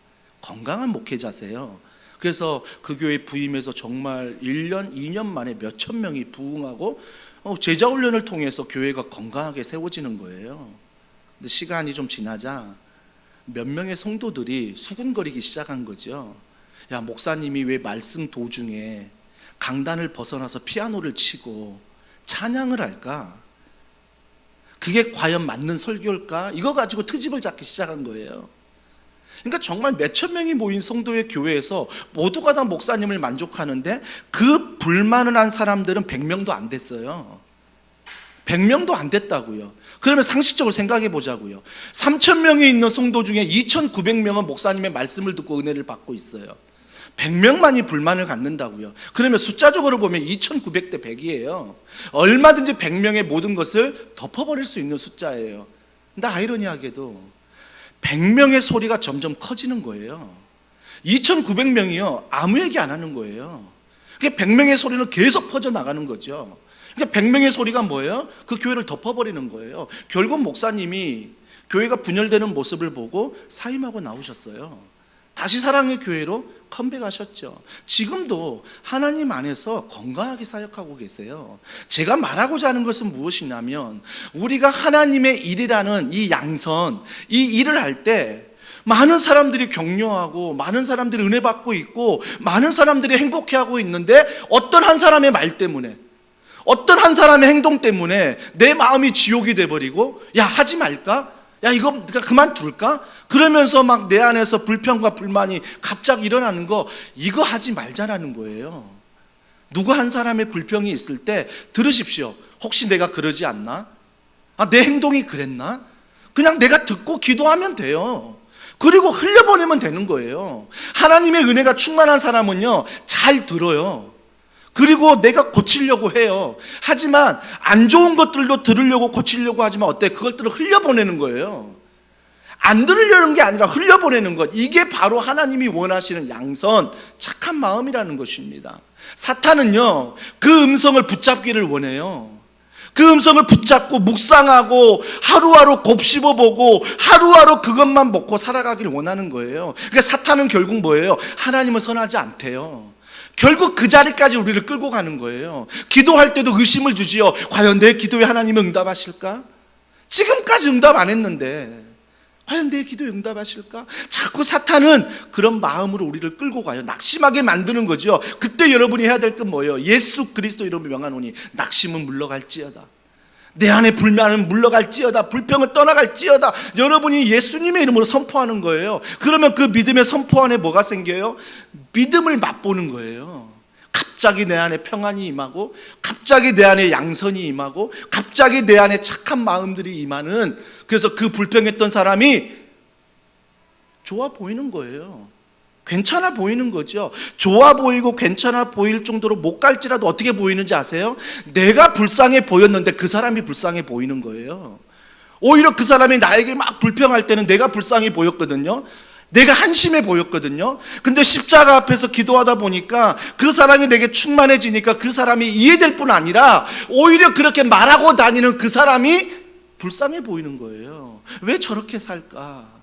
건강한 목회자세요. 그래서 그 교회 부임해서 정말 1년, 2년 만에 몇천 명이 부흥하고 제자 훈련을 통해서 교회가 건강하게 세워지는 거예요. 근데 시간이 좀 지나자 몇 명의 성도들이 수군거리기 시작한 거죠. 야, 목사님이 왜 말씀 도중에 강단을 벗어나서 피아노를 치고 찬양을 할까? 그게 과연 맞는 설교일까? 이거 가지고 트집을 잡기 시작한 거예요. 그러니까 정말 몇천 명이 모인 성도의 교회에서 모두가 다 목사님을 만족하는데 그 불만을 한 사람들은 100명도 안 됐어요. 100명도 안 됐다고요. 그러면 상식적으로 생각해 보자고요. 3,000명이 있는 성도 중에 2,900명은 목사님의 말씀을 듣고 은혜를 받고 있어요. 100명만이 불만을 갖는다고요. 그러면 숫자적으로 보면 2,900대 100이에요. 얼마든지 100명의 모든 것을 덮어버릴 수 있는 숫자예요. 근데 아이러니하게도 100명의 소리가 점점 커지는 거예요. 2,900명이요, 아무 얘기 안 하는 거예요. 그러니까 100명의 소리는 계속 퍼져나가는 거죠. 그러니까 100명의 소리가 뭐예요? 그 교회를 덮어버리는 거예요. 결국 목사님이 교회가 분열되는 모습을 보고 사임하고 나오셨어요. 다시 사랑의 교회로 컴백하셨죠. 지금도 하나님 안에서 건강하게 사역하고 계세요. 제가 말하고자 하는 것은 무엇이냐면, 우리가 하나님의 일이라는 이 양선, 이 일을 할 때 많은 사람들이 격려하고 많은 사람들이 은혜 받고 있고 많은 사람들이 행복해하고 있는데, 어떤 한 사람의 말 때문에, 어떤 한 사람의 행동 때문에 내 마음이 지옥이 돼버리고, 야, 하지 말까? 야, 이거 그만둘까? 그러면서 막 내 안에서 불평과 불만이 갑자기 일어나는 거, 이거 하지 말자라는 거예요. 누구 한 사람의 불평이 있을 때 들으십시오. 혹시 내가 그러지 않나? 내 행동이 그랬나? 그냥 내가 듣고 기도하면 돼요. 그리고 흘려보내면 되는 거예요. 하나님의 은혜가 충만한 사람은요, 잘 들어요. 그리고 내가 고치려고 해요. 하지만 안 좋은 것들도 들으려고 고치려고 하지만 어때? 그것들을 흘려보내는 거예요. 안 들으려는 게 아니라 흘려보내는 것. 이게 바로 하나님이 원하시는 양선, 착한 마음이라는 것입니다. 사탄은요, 그 음성을 붙잡기를 원해요. 그 음성을 붙잡고 묵상하고 하루하루 곱씹어보고 하루하루 그것만 먹고 살아가길 원하는 거예요. 그러니까 사탄은 결국 뭐예요? 하나님은 선하지 않대요. 결국 그 자리까지 우리를 끌고 가는 거예요. 기도할 때도 의심을 주지요. 과연 내 기도에 하나님은 응답하실까? 지금까지 응답 안 했는데 과연 내 기도에 응답하실까? 자꾸 사탄은 그런 마음으로 우리를 끌고 가요. 낙심하게 만드는 거죠. 그때 여러분이 해야 될 건 뭐예요? 예수 그리스도 이름으로 명하노니 낙심은 물러갈지어다. 내 안에 불만은 물러갈지어다. 불평은 떠나갈지어다. 여러분이 예수님의 이름으로 선포하는 거예요. 그러면 그 믿음의 선포 안에 뭐가 생겨요? 믿음을 맛보는 거예요. 갑자기 내 안에 평안이 임하고, 갑자기 내 안에 양선이 임하고, 갑자기 내 안에 착한 마음들이 임하는, 그래서 그 불평했던 사람이 좋아 보이는 거예요. 괜찮아 보이는 거죠. 좋아 보이고 괜찮아 보일 정도로 못 갈지라도 어떻게 보이는지 아세요? 내가 불쌍해 보였는데 그 사람이 불쌍해 보이는 거예요. 오히려 그 사람이 나에게 막 불평할 때는 내가 불쌍해 보였거든요. 내가 한심해 보였거든요. 근데 십자가 앞에서 기도하다 보니까 그 사랑이 내게 충만해지니까 그 사람이 이해될 뿐 아니라 오히려 그렇게 말하고 다니는 그 사람이 불쌍해 보이는 거예요. 왜 저렇게 살까?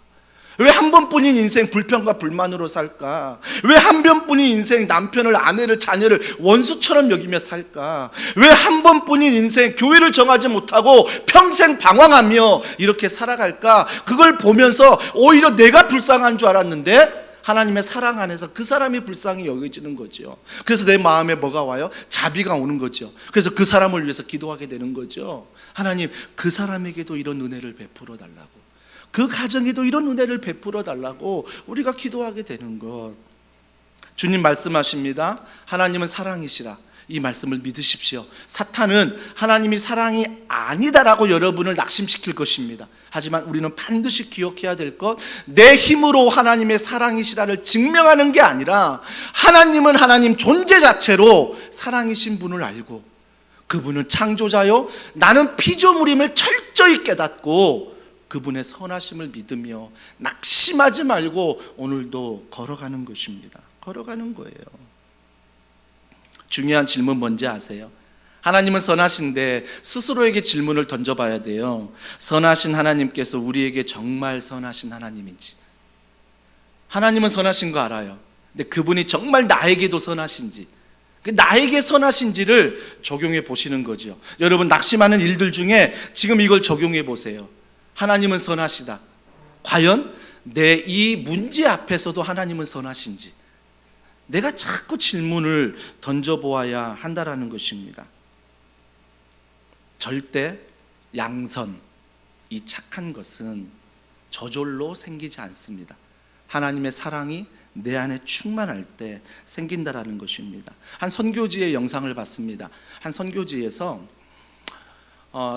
왜 한 번뿐인 인생 불평과 불만으로 살까? 왜 한 번뿐인 인생 남편을, 아내를, 자녀를 원수처럼 여기며 살까? 왜 한 번뿐인 인생 교회를 정하지 못하고 평생 방황하며 이렇게 살아갈까? 그걸 보면서 오히려 내가 불쌍한 줄 알았는데 하나님의 사랑 안에서 그 사람이 불쌍히 여겨지는 거죠. 그래서 내 마음에 뭐가 와요? 자비가 오는 거죠. 그래서 그 사람을 위해서 기도하게 되는 거죠. 하나님, 그 사람에게도 이런 은혜를 베풀어 달라고, 그 가정에도 이런 은혜를 베풀어 달라고 우리가 기도하게 되는 것. 주님 말씀하십니다. 하나님은 사랑이시라. 이 말씀을 믿으십시오. 사탄은 하나님이 사랑이 아니다라고 여러분을 낙심시킬 것입니다. 하지만 우리는 반드시 기억해야 될 것, 내 힘으로 하나님의 사랑이시라를 증명하는 게 아니라 하나님은 하나님 존재 자체로 사랑이신 분을 알고, 그분은 창조자요, 나는 피조물임을 철저히 깨닫고 그분의 선하심을 믿으며 낙심하지 말고 오늘도 걸어가는 것입니다. 걸어가는 거예요. 중요한 질문 뭔지 아세요? 하나님은 선하신데 스스로에게 질문을 던져봐야 돼요. 선하신 하나님께서 우리에게 정말 선하신 하나님인지, 하나님은 선하신 거 알아요. 근데 그분이 정말 나에게도 선하신지, 나에게 선하신지를 적용해 보시는 거죠. 여러분, 낙심하는 일들 중에 지금 이걸 적용해 보세요. 하나님은 선하시다. 과연 내 이 문제 앞에서도 하나님은 선하신지 내가 자꾸 질문을 던져보아야 한다라는 것입니다. 절대 양선, 이 착한 것은 저절로 생기지 않습니다. 하나님의 사랑이 내 안에 충만할 때 생긴다라는 것입니다. 한 선교지의 영상을 봤습니다. 한 선교지에서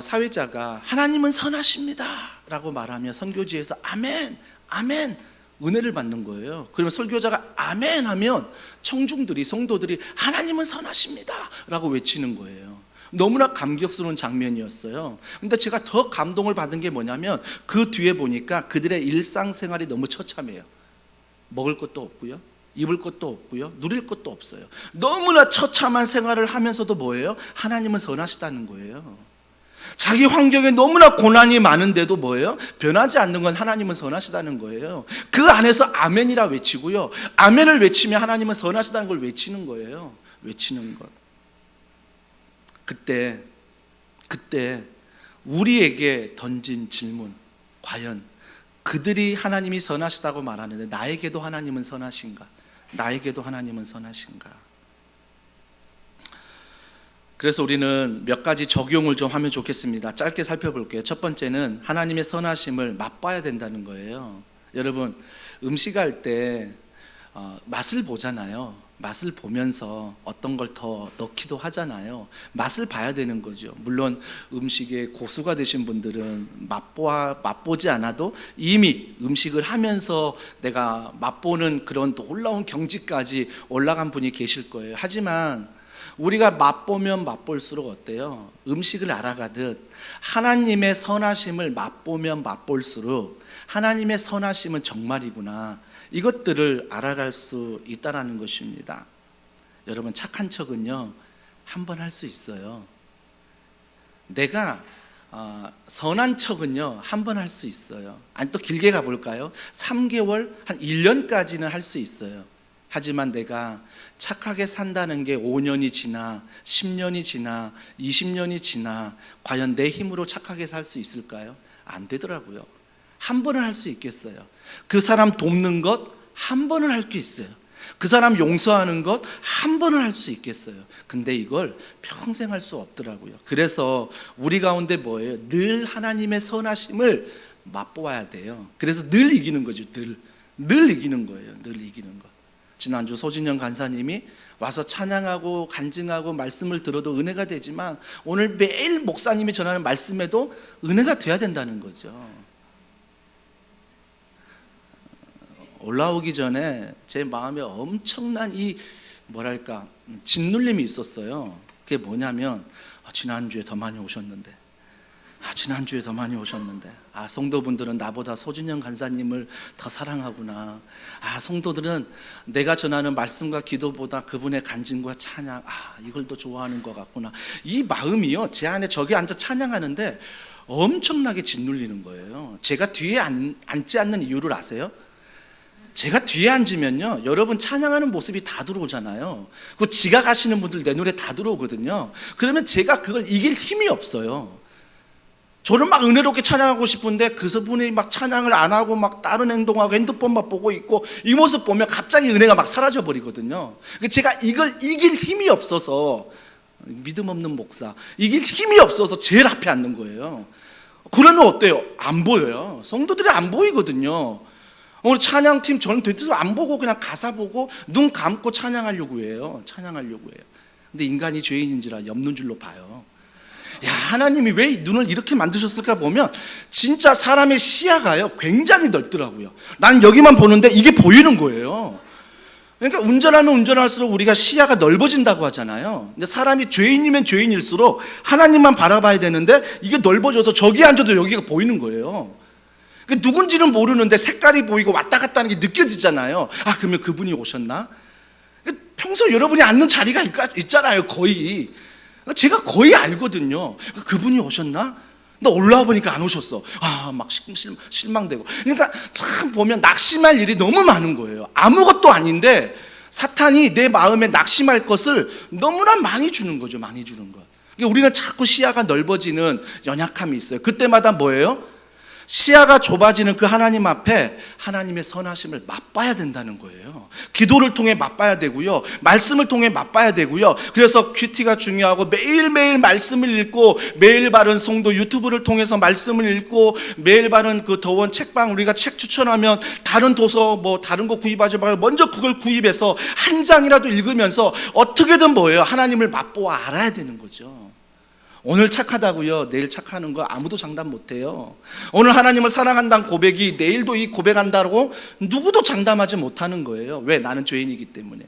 사회자가 하나님은 선하십니다 라고 말하며 선교지에서 아멘, 아멘 은혜를 받는 거예요. 그러면 설교자가 아멘 하면 청중들이, 성도들이 하나님은 선하십니다 라고 외치는 거예요. 너무나 감격스러운 장면이었어요. 근데 제가 더 감동을 받은 게 뭐냐면 그 뒤에 보니까 그들의 일상생활이 너무 처참해요. 먹을 것도 없고요, 입을 것도 없고요, 누릴 것도 없어요. 너무나 처참한 생활을 하면서도 뭐예요? 하나님은 선하시다는 거예요. 자기 환경에 너무나 고난이 많은데도 뭐예요? 변하지 않는 건 하나님은 선하시다는 거예요. 그 안에서 아멘이라 외치고요, 아멘을 외치면 하나님은 선하시다는 걸 외치는 거예요. 외치는 것. 그때 우리에게 던진 질문, 과연 그들이 하나님이 선하시다고 말하는데 나에게도 하나님은 선하신가? 나에게도 하나님은 선하신가? 그래서 우리는 몇 가지 적용을 좀 하면 좋겠습니다. 짧게 살펴볼게요. 첫 번째는 하나님의 선하심을 맛봐야 된다는 거예요. 여러분, 음식할 때 맛을 보잖아요. 맛을 보면서 어떤 걸 더 넣기도 하잖아요. 맛을 봐야 되는 거죠. 물론 음식에 고수가 되신 분들은 맛보지 않아도 이미 음식을 하면서 내가 맛보는 그런 놀라운 경지까지 올라간 분이 계실 거예요. 하지만 우리가 맛보면 맛볼수록 어때요? 음식을 알아가듯 하나님의 선하심을 맛보면 맛볼수록 하나님의 선하심은 정말이구나, 이것들을 알아갈 수 있다라는 것입니다. 여러분, 착한 척은요 한 번 할 수 있어요. 내가 선한 척은요 한 번 할 수 있어요. 아니, 또 길게 가볼까요? 3개월, 한 1년까지는 할 수 있어요. 하지만 내가 착하게 산다는 게 5년이 지나 10년이 지나 20년이 지나 과연 내 힘으로 착하게 살 수 있을까요? 안 되더라고요. 한 번은 할 수 있겠어요. 그 사람 돕는 것 한 번은 할 수 있어요. 그 사람 용서하는 것 한 번은 할 수 있겠어요. 근데 이걸 평생 할 수 없더라고요. 그래서 우리 가운데 뭐예요? 늘 하나님의 선하심을 맛보아야 돼요. 그래서 늘 이기는 거죠. 늘 이기는 거예요. 늘 이기는 거. 지난주 소진영 간사님이 와서 찬양하고 간증하고 말씀을 들어도 은혜가 되지만 오늘 매일 목사님이 전하는 말씀에도 은혜가 돼야 된다는 거죠. 올라오기 전에 제 마음에 엄청난 짓눌림이 있었어요. 그게 뭐냐면 지난주에 더 많이 오셨는데, 지난주에 더 많이 오셨는데, 성도분들은 나보다 소진영 간사님을 더 사랑하구나. 성도들은 내가 전하는 말씀과 기도보다 그분의 간증과 찬양, 이걸 더 좋아하는 것 같구나. 이 마음이요, 제 안에 저기 앉아 찬양하는데 엄청나게 짓눌리는 거예요. 제가 뒤에 앉지 않는 이유를 아세요? 제가 뒤에 앉으면요, 여러분 찬양하는 모습이 다 들어오잖아요. 그 지각하시는 분들 내 노래 다 들어오거든요. 그러면 제가 그걸 이길 힘이 없어요. 저는 막 은혜롭게 찬양하고 싶은데 그분이 막 찬양을 안 하고 막 다른 행동하고 핸드폰만 보고 있고, 이 모습 보면 갑자기 은혜가 막 사라져 버리거든요. 제가 이걸 이길 힘이 없어서, 믿음 없는 목사, 이길 힘이 없어서 제일 앞에 앉는 거예요. 그러면 어때요? 안 보여요. 성도들이 안 보이거든요. 오늘 찬양팀 저는 대체로 안 보고 그냥 가사 보고 눈 감고 찬양하려고 해요. 근데 인간이 죄인인지라 엽는 줄로 봐요. 하나님이 왜 눈을 이렇게 만드셨을까 보면 진짜 사람의 시야가요 굉장히 넓더라고요. 난 여기만 보는데 이게 보이는 거예요. 그러니까 운전하면 운전할수록 우리가 시야가 넓어진다고 하잖아요. 근데 사람이 죄인이면 죄인일수록 하나님만 바라봐야 되는데 이게 넓어져서 저기 앉아도 여기가 보이는 거예요. 누군지는 모르는데 색깔이 보이고 왔다 갔다 하는 게 느껴지잖아요. 그러면 그분이 오셨나? 평소 여러분이 앉는 자리가 있잖아요, 거의. 제가 거의 알거든요. 그분이 오셨나? 근데 올라와 보니까 안 오셨어. 막 실망되고. 그러니까 참 보면 낙심할 일이 너무 많은 거예요. 아무것도 아닌데 사탄이 내 마음에 낙심할 것을 너무나 많이 주는 거죠. 많이 주는 것. 그러니까 우리는 자꾸 시야가 넓어지는 연약함이 있어요. 그때마다 뭐예요? 시야가 좁아지는 그 하나님 앞에 하나님의 선하심을 맛봐야 된다는 거예요. 기도를 통해 맛봐야 되고요, 말씀을 통해 맛봐야 되고요. 그래서 큐티가 중요하고 매일매일 말씀을 읽고, 매일 바른 송도 유튜브를 통해서 말씀을 읽고, 매일 바른 그 더원 책방, 우리가 책 추천하면 다른 도서 다른 거 구입하지 말고 먼저 그걸 구입해서 한 장이라도 읽으면서 어떻게든 뭐예요? 하나님을 맛보아 알아야 되는 거죠. 오늘 착하다고요, 내일 착하는 거 아무도 장담 못해요. 오늘 하나님을 사랑한다는 고백이 내일도 이 고백한다고 누구도 장담하지 못하는 거예요. 왜? 나는 죄인이기 때문에.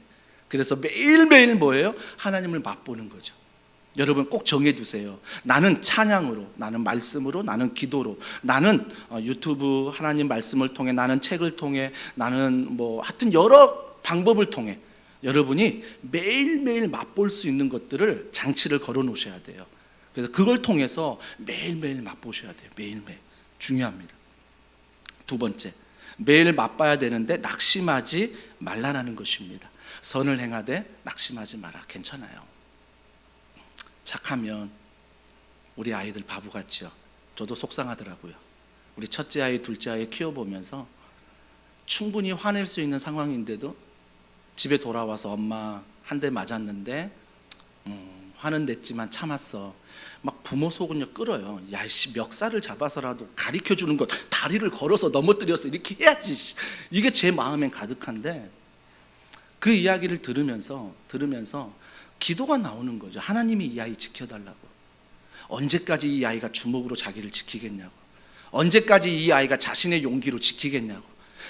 그래서 매일매일 뭐예요? 하나님을 맛보는 거죠. 여러분 꼭 정해두세요. 나는 찬양으로, 나는 말씀으로, 나는 기도로, 나는 유튜브 하나님 말씀을 통해, 나는 책을 통해, 나는 하여튼 여러 방법을 통해 여러분이 매일매일 맛볼 수 있는 것들을 장치를 걸어 놓으셔야 돼요. 그래서 그걸 통해서 매일매일 맛보셔야 돼요. 매일매일. 중요합니다. 두 번째, 매일 맛봐야 되는데 낙심하지 말라는 것입니다. 선을 행하되 낙심하지 마라. 괜찮아요. 착하면 우리 아이들 바보 같죠. 저도 속상하더라고요. 우리 첫째 아이, 둘째 아이 키워보면서 충분히 화낼 수 있는 상황인데도 집에 돌아와서 엄마 한 대 맞았는데 화는 냈지만 참았어. 막 부모 속은요 끓어요. 야이씨, 멱살을 잡아서라도 가르쳐 주는 것, 다리를 걸어서 넘어뜨려서 이렇게 해야지. 이게 제 마음엔 가득한데, 그 이야기를 들으면서 기도가 나오는 거죠. 하나님이 이 아이 지켜달라고. 언제까지 이 아이가 주먹으로 자기를 지키겠냐고. 언제까지 이 아이가 자신의 용기로 지키겠냐고.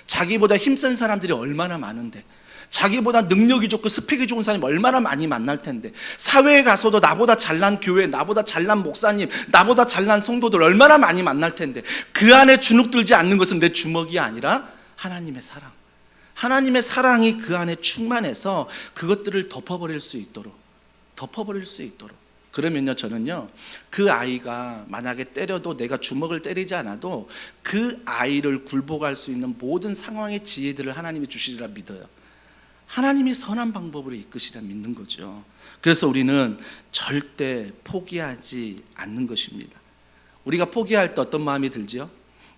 자기보다 힘센 사람들이 얼마나 많은데, 자기보다 능력이 좋고 스펙이 좋은 사람이 얼마나 많이 만날 텐데, 사회에 가서도 나보다 잘난 교회, 나보다 잘난 목사님, 나보다 잘난 성도들 얼마나 많이 만날 텐데, 그 안에 주눅들지 않는 것은 내 주먹이 아니라 하나님의 사랑, 하나님의 사랑이 그 안에 충만해서 그것들을 덮어버릴 수 있도록. 그러면요, 저는요, 그 아이가 만약에 때려도 내가 주먹을 때리지 않아도 그 아이를 굴복할 수 있는 모든 상황의 지혜들을 하나님이 주시리라 믿어요. 하나님이 선한 방법으로 이끄시라 믿는 거죠. 그래서 우리는 절대 포기하지 않는 것입니다. 우리가 포기할 때 어떤 마음이 들죠?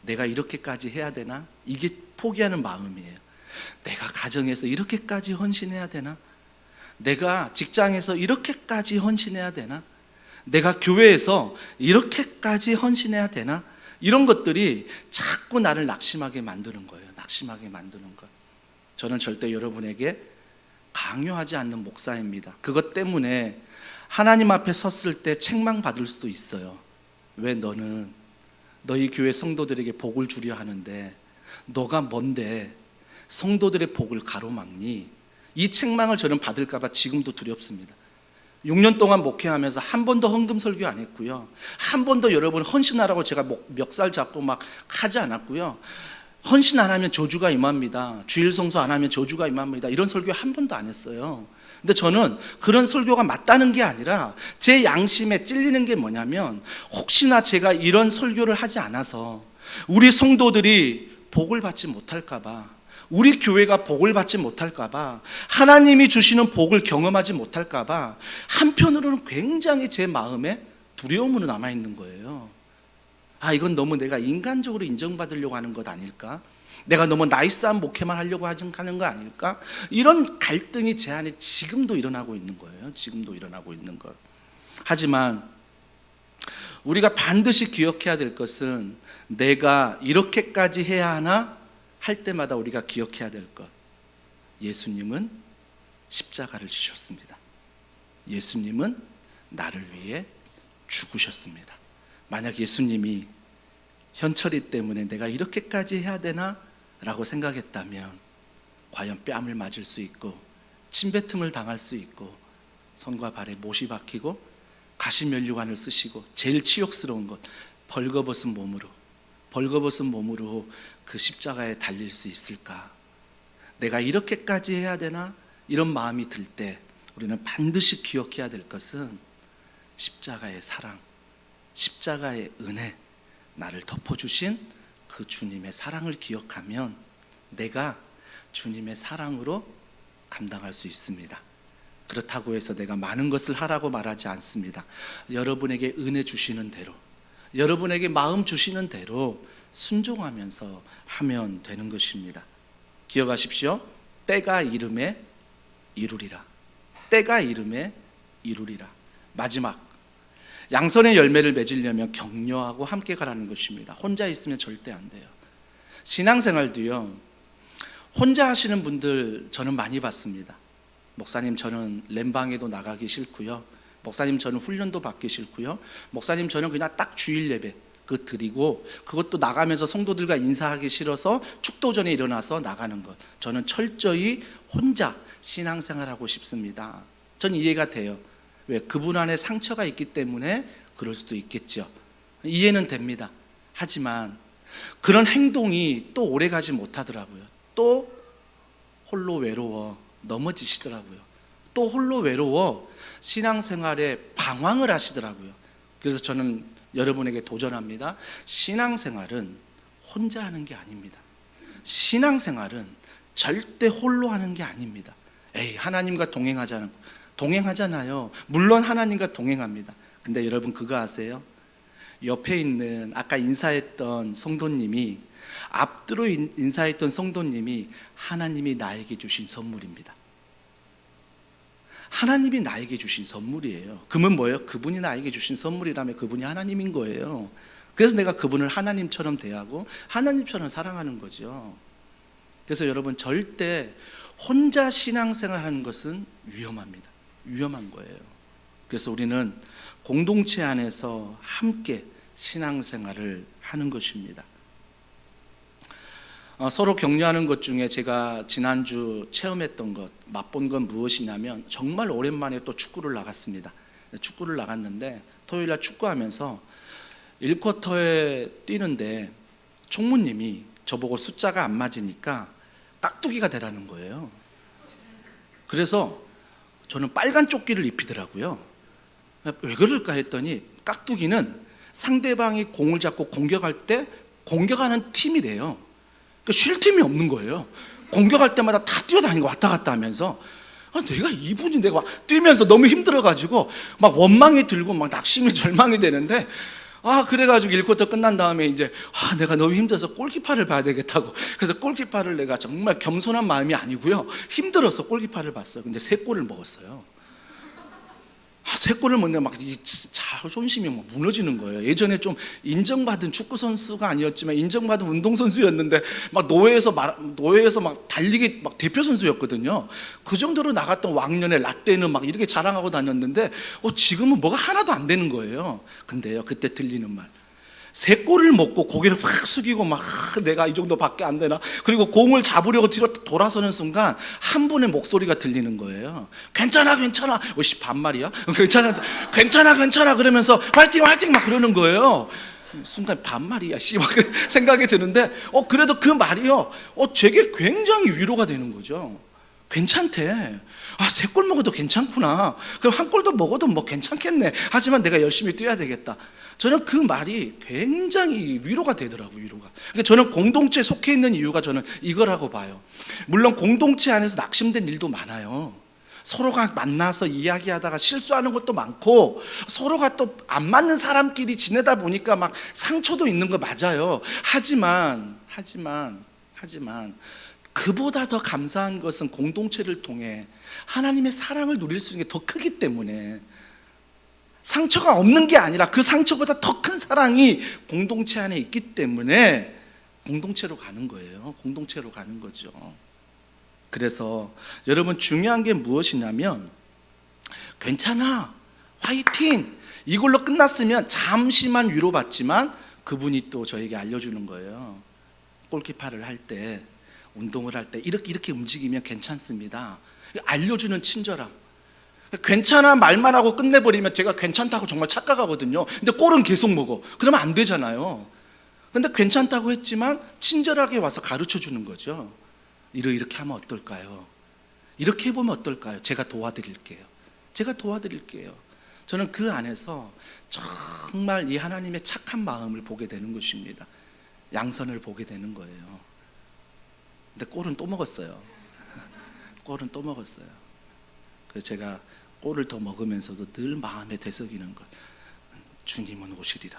내가 이렇게까지 해야 되나? 이게 포기하는 마음이에요. 내가 가정에서 이렇게까지 헌신해야 되나? 내가 직장에서 이렇게까지 헌신해야 되나? 내가 교회에서 이렇게까지 헌신해야 되나? 이런 것들이 자꾸 나를 낙심하게 만드는 거예요. 낙심하게 만드는 것. 저는 절대 여러분에게 강요하지 않는 목사입니다. 그것 때문에 하나님 앞에 섰을 때 책망받을 수도 있어요. 왜 너는 너희 교회 성도들에게 복을 주려 하는데 너가 뭔데 성도들의 복을 가로막니? 이 책망을 저는 받을까 봐 지금도 두렵습니다. 6년 동안 목회하면서 한 번도 헌금 설교 안 했고요. 한 번도 여러분 헌신하라고 제가 멱살 잡고 막 하지 않았고요. 헌신 안 하면 저주가 임합니다. 주일 성수 안 하면 저주가 임합니다. 이런 설교 한 번도 안 했어요. 근데 저는 그런 설교가 맞다는 게 아니라 제 양심에 찔리는 게 뭐냐면, 혹시나 제가 이런 설교를 하지 않아서 우리 성도들이 복을 받지 못할까 봐, 우리 교회가 복을 받지 못할까 봐, 하나님이 주시는 복을 경험하지 못할까 봐 한편으로는 굉장히 제 마음에 두려움으로 남아있는 거예요. 아, 이건 너무 내가 인간적으로 인정받으려고 하는 것 아닐까? 내가 너무 나이스한 목회만 하려고 하는 거 아닐까? 이런 갈등이 제 안에 지금도 일어나고 있는 거예요. 지금도 일어나고 있는 것. 하지만 우리가 반드시 기억해야 될 것은, 내가 이렇게까지 해야 하나 할 때마다 우리가 기억해야 될 것. 예수님은 십자가를 지셨습니다. 예수님은 나를 위해 죽으셨습니다. 만약 예수님이 현철이 때문에 내가 이렇게까지 해야 되나? 라고 생각했다면 과연 뺨을 맞을 수 있고 침뱉음을 당할 수 있고 손과 발에 못이 박히고 가시면류관을 쓰시고 제일 치욕스러운 것, 벌거벗은 몸으로 그 십자가에 달릴 수 있을까? 내가 이렇게까지 해야 되나? 이런 마음이 들 때 우리는 반드시 기억해야 될 것은 십자가의 사랑, 십자가의 은혜, 나를 덮어주신 그 주님의 사랑을 기억하면 내가 주님의 사랑으로 감당할 수 있습니다. 그렇다고 해서 내가 많은 것을 하라고 말하지 않습니다. 여러분에게 은혜 주시는 대로, 여러분에게 마음 주시는 대로 순종하면서 하면 되는 것입니다. 기억하십시오. 때가 이름에 이루리라. 때가 이름에 이루리라. 마지막, 양선의 열매를 맺으려면 격려하고 함께 가라는 것입니다. 혼자 있으면 절대 안 돼요. 신앙생활도요, 혼자 하시는 분들 저는 많이 봤습니다. 목사님, 저는 렘방에도 나가기 싫고요. 목사님, 저는 훈련도 받기 싫고요. 목사님, 저는 그냥 딱 주일 예배 그 드리고, 그것도 나가면서 성도들과 인사하기 싫어서 축도 전에 일어나서 나가는 것. 저는 철저히 혼자 신앙생활하고 싶습니다. 전 이해가 돼요. 왜? 그분 안에 상처가 있기 때문에 그럴 수도 있겠죠. 이해는 됩니다. 하지만 그런 행동이 또 오래가지 못하더라고요. 또 홀로 외로워 넘어지시더라고요. 또 홀로 외로워 신앙생활에 방황을 하시더라고요. 그래서 저는 여러분에게 도전합니다. 신앙생활은 혼자 하는 게 아닙니다. 신앙생활은 절대 홀로 하는 게 아닙니다. 에이, 하나님과 동행하잖아요. 물론 하나님과 동행합니다. 근데 여러분 그거 아세요? 옆에 있는 아까 인사했던 성도님이, 앞뒤로 인사했던 성도님이 하나님이 나에게 주신 선물입니다. 하나님이 나에게 주신 선물이에요. 그러면 뭐예요? 그분이 나에게 주신 선물이라면 그분이 하나님인 거예요. 그래서 내가 그분을 하나님처럼 대하고 하나님처럼 사랑하는 거죠. 그래서 여러분, 절대 혼자 신앙생활하는 것은 위험합니다. 위험한 거예요. 그래서 우리는 공동체 안에서 함께 신앙생활을 하는 것입니다. 서로 격려하는 것 중에 제가 지난주 체험했던 것, 맛본 건 무엇이냐면, 정말 오랜만에 또 축구를 나갔습니다. 축구를 나갔는데 토요일날 축구하면서 1쿼터에 뛰는데 총무님이 저보고 숫자가 안 맞으니까 깍두기가 되라는 거예요. 그래서 저는 빨간 조끼를 입히더라고요. 왜 그럴까 했더니, 깍두기는 상대방이 공을 잡고 공격할 때 공격하는 팀이 돼요. 쉴 틈이 없는 거예요. 공격할 때마다 다 뛰어다니고 왔다 갔다 하면서, 내가 이분이 내가 뛰면서 너무 힘들어가지고 막 원망이 들고 막 낙심이 절망이 되는데, 그래가지고 1쿼터 끝난 다음에 이제 내가 너무 힘들어서 골키퍼를 봐야 되겠다고, 그래서 골키퍼를 내가 정말 겸손한 마음이 아니고요, 힘들어서 골키퍼를 봤어요. 근데 3골을 먹었어요. 3골을 먹는데 막 이 자존심이 막 무너지는 거예요. 예전에 좀 인정받은 축구 선수가 아니었지만 인정받은 운동 선수였는데 막 노회에서 막 달리기 막 대표 선수였거든요. 그 정도로 나갔던 왕년에 라떼는 막 이렇게 자랑하고 다녔는데 지금은 뭐가 하나도 안 되는 거예요. 근데요, 그때 들리는 말, 3골을 먹고 고개를 확 숙이고 막 내가 이 정도밖에 안 되나, 그리고 공을 잡으려고 뒤로 돌아서는 순간 한 분의 목소리가 들리는 거예요. 괜찮아 괜찮아. 반말이야? 괜찮아 그러면서 화이팅 막 그러는 거예요. 순간 반말이야 막 생각이 드는데, 그래도 그 말이요, 제게 굉장히 위로가 되는 거죠. 괜찮대. 3골 먹어도 괜찮구나. 그럼 1골도 먹어도 뭐 괜찮겠네. 하지만 내가 열심히 뛰어야 되겠다. 저는 그 말이 굉장히 위로가 되더라고요. 위로가. 그러니까 저는 공동체에 속해 있는 이유가 저는 이거라고 봐요. 물론 공동체 안에서 낙심된 일도 많아요. 서로가 만나서 이야기하다가 실수하는 것도 많고, 서로가 또 안 맞는 사람끼리 지내다 보니까 막 상처도 있는 거 맞아요. 하지만 그보다 더 감사한 것은 공동체를 통해 하나님의 사랑을 누릴 수 있는 게 더 크기 때문에, 상처가 없는 게 아니라 그 상처보다 더 큰 사랑이 공동체 안에 있기 때문에 공동체로 가는 거예요. 공동체로 가는 거죠. 그래서 여러분, 중요한 게 무엇이냐면, 괜찮아, 화이팅, 이걸로 끝났으면 잠시만 위로받지만 그분이 또 저에게 알려주는 거예요. 골키퍼를 할 때, 운동을 할 때 이렇게 움직이면 괜찮습니다. 알려주는 친절함. 괜찮아 말만 하고 끝내버리면 제가 괜찮다고 정말 착각하거든요. 근데 골은 계속 먹어. 그러면 안 되잖아요. 근데 괜찮다고 했지만 친절하게 와서 가르쳐 주는 거죠. 이렇게 하면 어떨까요? 이렇게 해보면 어떨까요? 제가 도와드릴게요. 저는 그 안에서 정말 이 하나님의 착한 마음을 보게 되는 것입니다. 양선을 보게 되는 거예요. 근데 골은 또 먹었어요. 그래서 제가 골을 더 먹으면서도 늘 마음에 되새기는 것, 주님은 오시리라.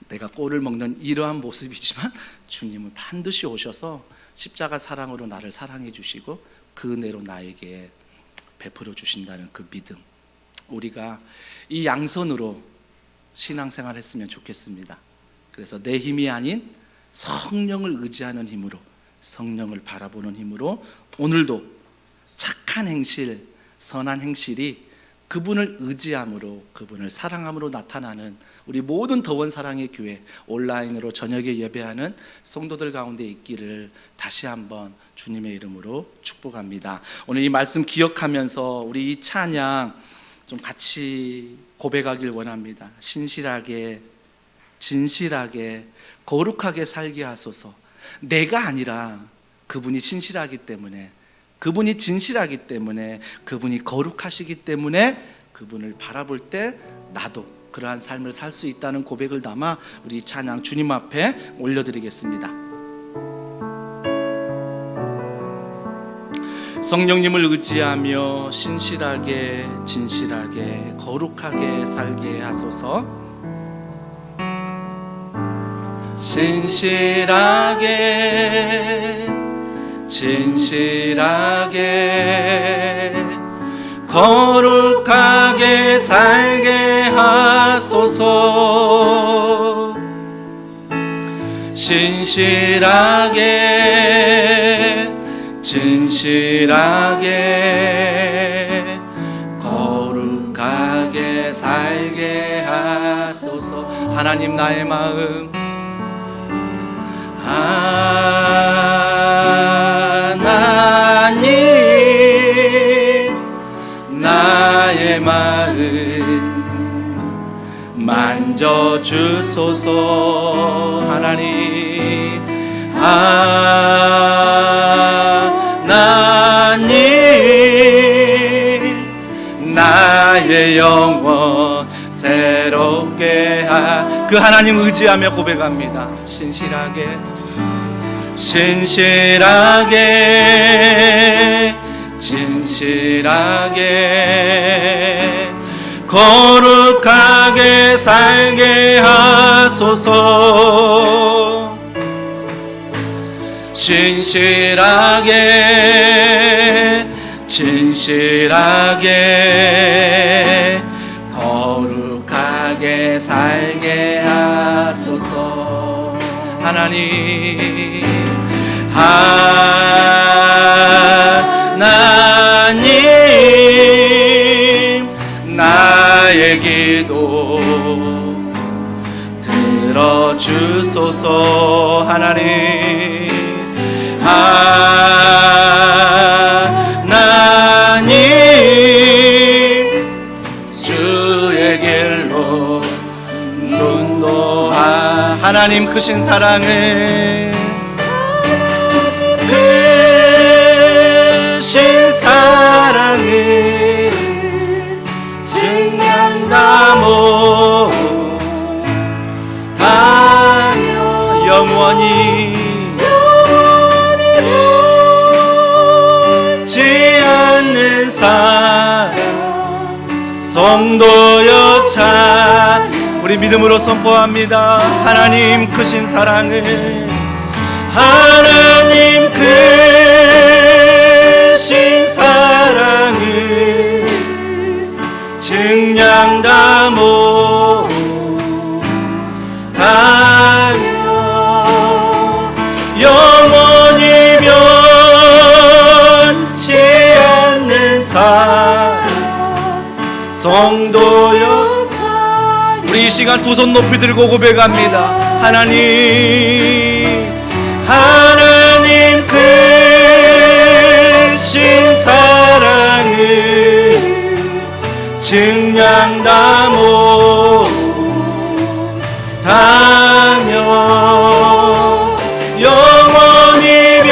내가 골을 먹는 이러한 모습이지만 주님은 반드시 오셔서 십자가 사랑으로 나를 사랑해 주시고 그 은혜로 나에게 베풀어 주신다는 그 믿음, 우리가 이 양선으로 신앙생활 했으면 좋겠습니다. 그래서 내 힘이 아닌 성령을 의지하는 힘으로, 성령을 바라보는 힘으로 오늘도 착한 행실, 선한 행실이 그분을 의지함으로, 그분을 사랑함으로 나타나는 우리 모든 더원 사랑의 교회 온라인으로 저녁에 예배하는 성도들 가운데 있기를 다시 한번 주님의 이름으로 축복합니다. 오늘 이 말씀 기억하면서 우리 이 찬양 좀 같이 고백하길 원합니다. 신실하게, 진실하게, 거룩하게 살게 하소서. 내가 아니라 그분이 신실하기 때문에, 그분이 진실하기 때문에, 그분이 거룩하시기 때문에 그분을 바라볼 때 나도 그러한 삶을 살 수 있다는 고백을 담아 우리 찬양 주님 앞에 올려드리겠습니다. 성령님을 의지하며 신실하게, 진실하게, 거룩하게 살게 하소서. 신실하게, 진실하게, 거룩하게 살게 하소서. 진실하게 거룩하게 살게 하소서. 하나님 나의 마음 하나님 나의 마음 만져주소서. 하나님 하나님 나의 영혼 새롭게 그 하나님 의지하며 고백합니다. 진실하게 거룩하게 살게 하소서. 진실하게 거룩하게 살게 하소서. 하나님 나의 기도 들어주소서. 하나님 주의 길로 인도하. 하나님 크신 사랑을 증명하모 다며 영원히 지 않는 사랑 성도여 차. 우리 믿음으로 선포합니다. 하나님 크신 사랑을 하나님 크신 사랑을 증량다모 다며 영원히 변치 않는 사랑 성도여. 우리 이 시간 두 손 높이 들고 고백합니다. 하나님 크신 사랑을 증량다모 다며 영원히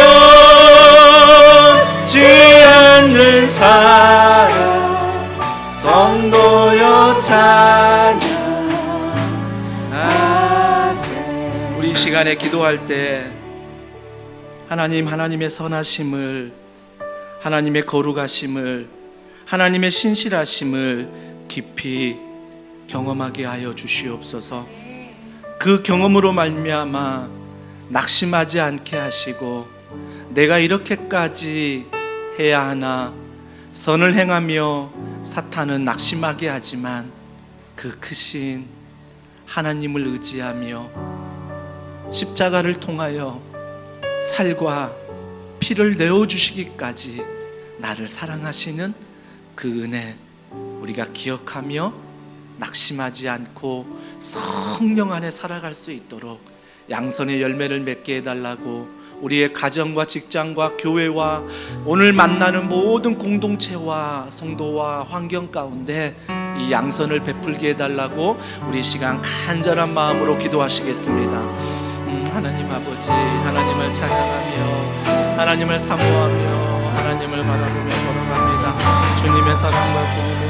변치 않는 사랑 성도여 찬양하세. 우리 이 시간에 기도할 때 하나님의 선하심을, 하나님의 거룩하심을, 하나님의 신실하심을 깊이 경험하게 하여 주시옵소서. 그 경험으로 말미암아 낙심하지 않게 하시고, 내가 이렇게까지 해야 하나, 선을 행하며 사탄은 낙심하게 하지만 그 크신 하나님을 의지하며 십자가를 통하여 살과 피를 내어주시기까지 나를 사랑하시는 그 은혜 우리가 기억하며 낙심하지 않고 성령 안에 살아갈 수 있도록 양선의 열매를 맺게 해달라고, 우리의 가정과 직장과 교회와 오늘 만나는 모든 공동체와 성도와 환경 가운데 이 양선을 베풀게 해달라고 우리 시간 간절한 마음으로 기도하시겠습니다. 하나님 아버지, 하나님을 찬양하며 하나님을 사모하며 하나님을 바라보며 걸어갑니다. 주님의 사랑과 주님의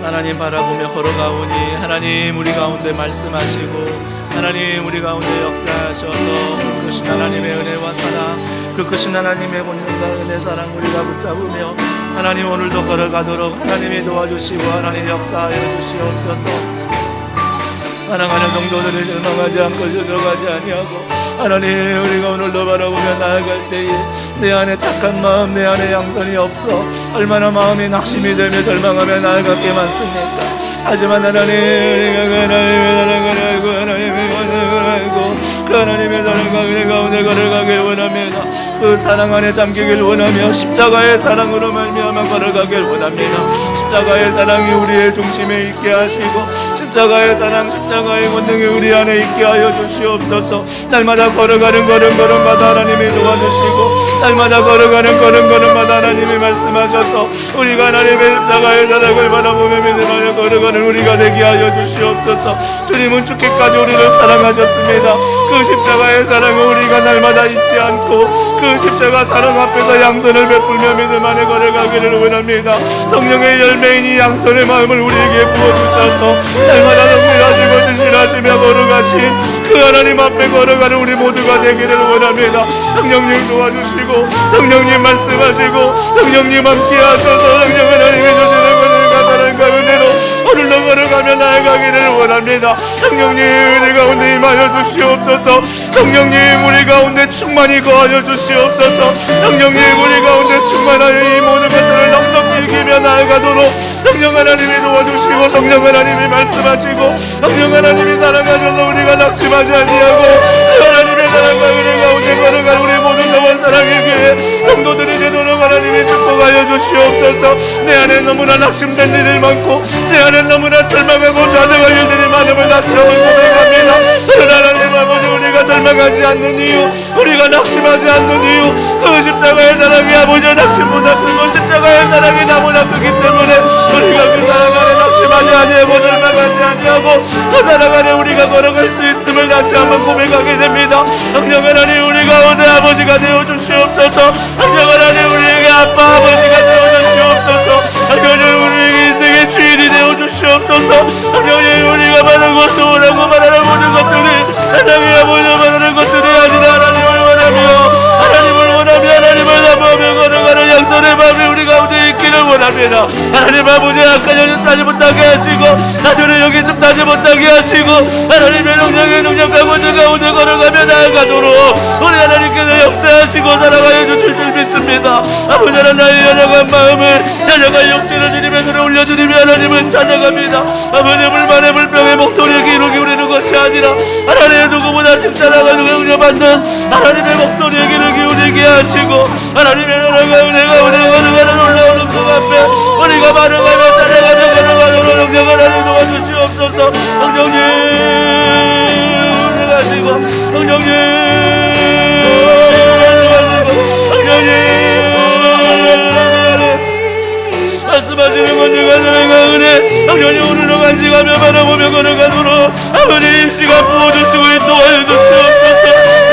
하나님 바라보며 걸어가오니, 하나님 우리 가운데 말씀하시고, 하나님 우리 가운데 역사하셔서 그 크신 하나님의 은혜와 사랑, 그 크신 하나님의 권능과 은혜 사랑 우리가 붙잡으며 하나님 오늘도 걸어가도록 하나님이 도와주시고 하나님 역사하여 주시옵소서. 사랑하는 성도들을 절망하지 않고 저주하지 아니하고 하나님, 우리가 오늘도 바라보며 나아갈 때에 내 안에 착한 마음, 내 안에 양선이 없어 얼마나 마음이 낙심이 되며 절망하며 나아갈 게 많습니까? 하지만 하나님, 우리가 그 하나님의 사랑을 알고 하나님의 원을 알고 그 하나님의 사랑과 가운데 걸어가길 원합니다. 그 사랑 안에 잠기길 원하며 십자가의 사랑으로 말미암아 걸어가길 원합니다. 십자가의 사랑이 우리의 중심에 있게 하시고 십자가의 사랑, 십자가의 권능이 우리 안에 있게 하여 주시옵소서. 날마다 걸어가는 걸음걸음마다 하나님이 도와주시고 날마다 걸어가는 걸음걸음마다 하나님이 말씀하셔서 우리가 하나님의 십자가의 사랑을 바라보며 믿음 안에 걸어가는 우리가 되게 하여 주시옵소서. 주님은 죽기까지 우리를 사랑하셨습니다. 그 십자가의 사랑을 우리가 날마다 잊지 않고 그 십자가 사랑 앞에서 양선을 베풀며 믿음 안에 걸어가기를 원합니다. 성령의 열매인 이 양선의 마음을 우리에게 부어주셔서 날마다 성실하시고 진실하시며 걸어가신 그 하나님 앞에 걸어가는 우리 모두가 되기를 원합니다. 성령님 도와주시고 성령님 말씀하시고 성령님 함께 하셔서 성령 하나님이 주시는 것을 사랑과 은혜로 오늘도 걸어가며 나아가기를 원합니다. 성령님 우리 가운데 임하여 주시옵소서. 성령님 우리 가운데 충만히 거하여 주시옵소서. 성령님 우리 가운데 충만하여 이 모든 것들을 넉넉히 이기며 나아가도록 성령 하나님이 도와주시고 성령 하나님이 말씀하시고 성령 하나님이 사랑하셔서 우리가 낙심하지 아니하고 하나님의 사랑과 은혜 가운데 걸어갈 우리 모든 영원 사랑의 교회 성도들이 되도록 하나님이 축복하여 주시옵소서. 내 안에 너무나 낙심된 일이 많고 내 안에 너무나 절망하고 좌절할 일들이 많음을 다시 한번 고백합니다. 그러나 하나님 아버지 우리가 절망하지 않는 이유 우리가 낙심하지 않는 이유 그 십자가의 사랑이 아버지의 낙심보다 크고 십자가의 사랑이 나보다 크기 때문에 우리가 그 사랑 안에 낙심하지 아니하고 절망하지 아니하고 그 사랑 안에 우리가 걸어갈 수 있음을 다시 한번 고백하게 됩니다. 성령 하나님 우리 가운데 아버지가 되어 주시옵소서. 성령 하나님 우리에게 아빠 아버지가 되어 주시옵소서. 성령 우리에게 인생의 주인이 되어 주시옵소서. 성령 우리가 말하는 것도 원하고 말하는 모든 것들이 하나님의 아버지 말하는 것들이 아니라 하나님을 원하며 하나님을 사모하며 걸어가는 양선의 마음이 우리 가운데 있기를 원합니다. 하나님 아버지 아까 여기 따지 못하게 하시고 나중에 여기 좀 따지 못하게 하시고 하나님의 영광의 능력하고 저 가운데 걸어가며 나아가도록 우리 하나님께서 역사하시고 사랑하여 주실 줄 믿습니다. 아버지 하나님의 연약한 마음을 연약한 육체를 주님의 올려드리며 하나님을 찬양합니다. 아버지 불만의 불평의 목소리에 귀를 기울이는 것이 아니라 하나님의 누구보다 직사랑하고 영려받는 하나님의 목소리에 귀를 기울이게 하시고 하나님의 나라가 은혜가 걸어가는 올라오는 그 앞에 우리가 반응하며 따라가며 걸어가는 영광을 하나님 도와주시옵소서. 성령님 은혜가시고 성령님 말씀하시는 권능과 사랑과 은혜 성령님 오늘도 간직하며 바라보며 걸어가도록 아버지 이 시간 부어주시고 인도하여 주시옵소서.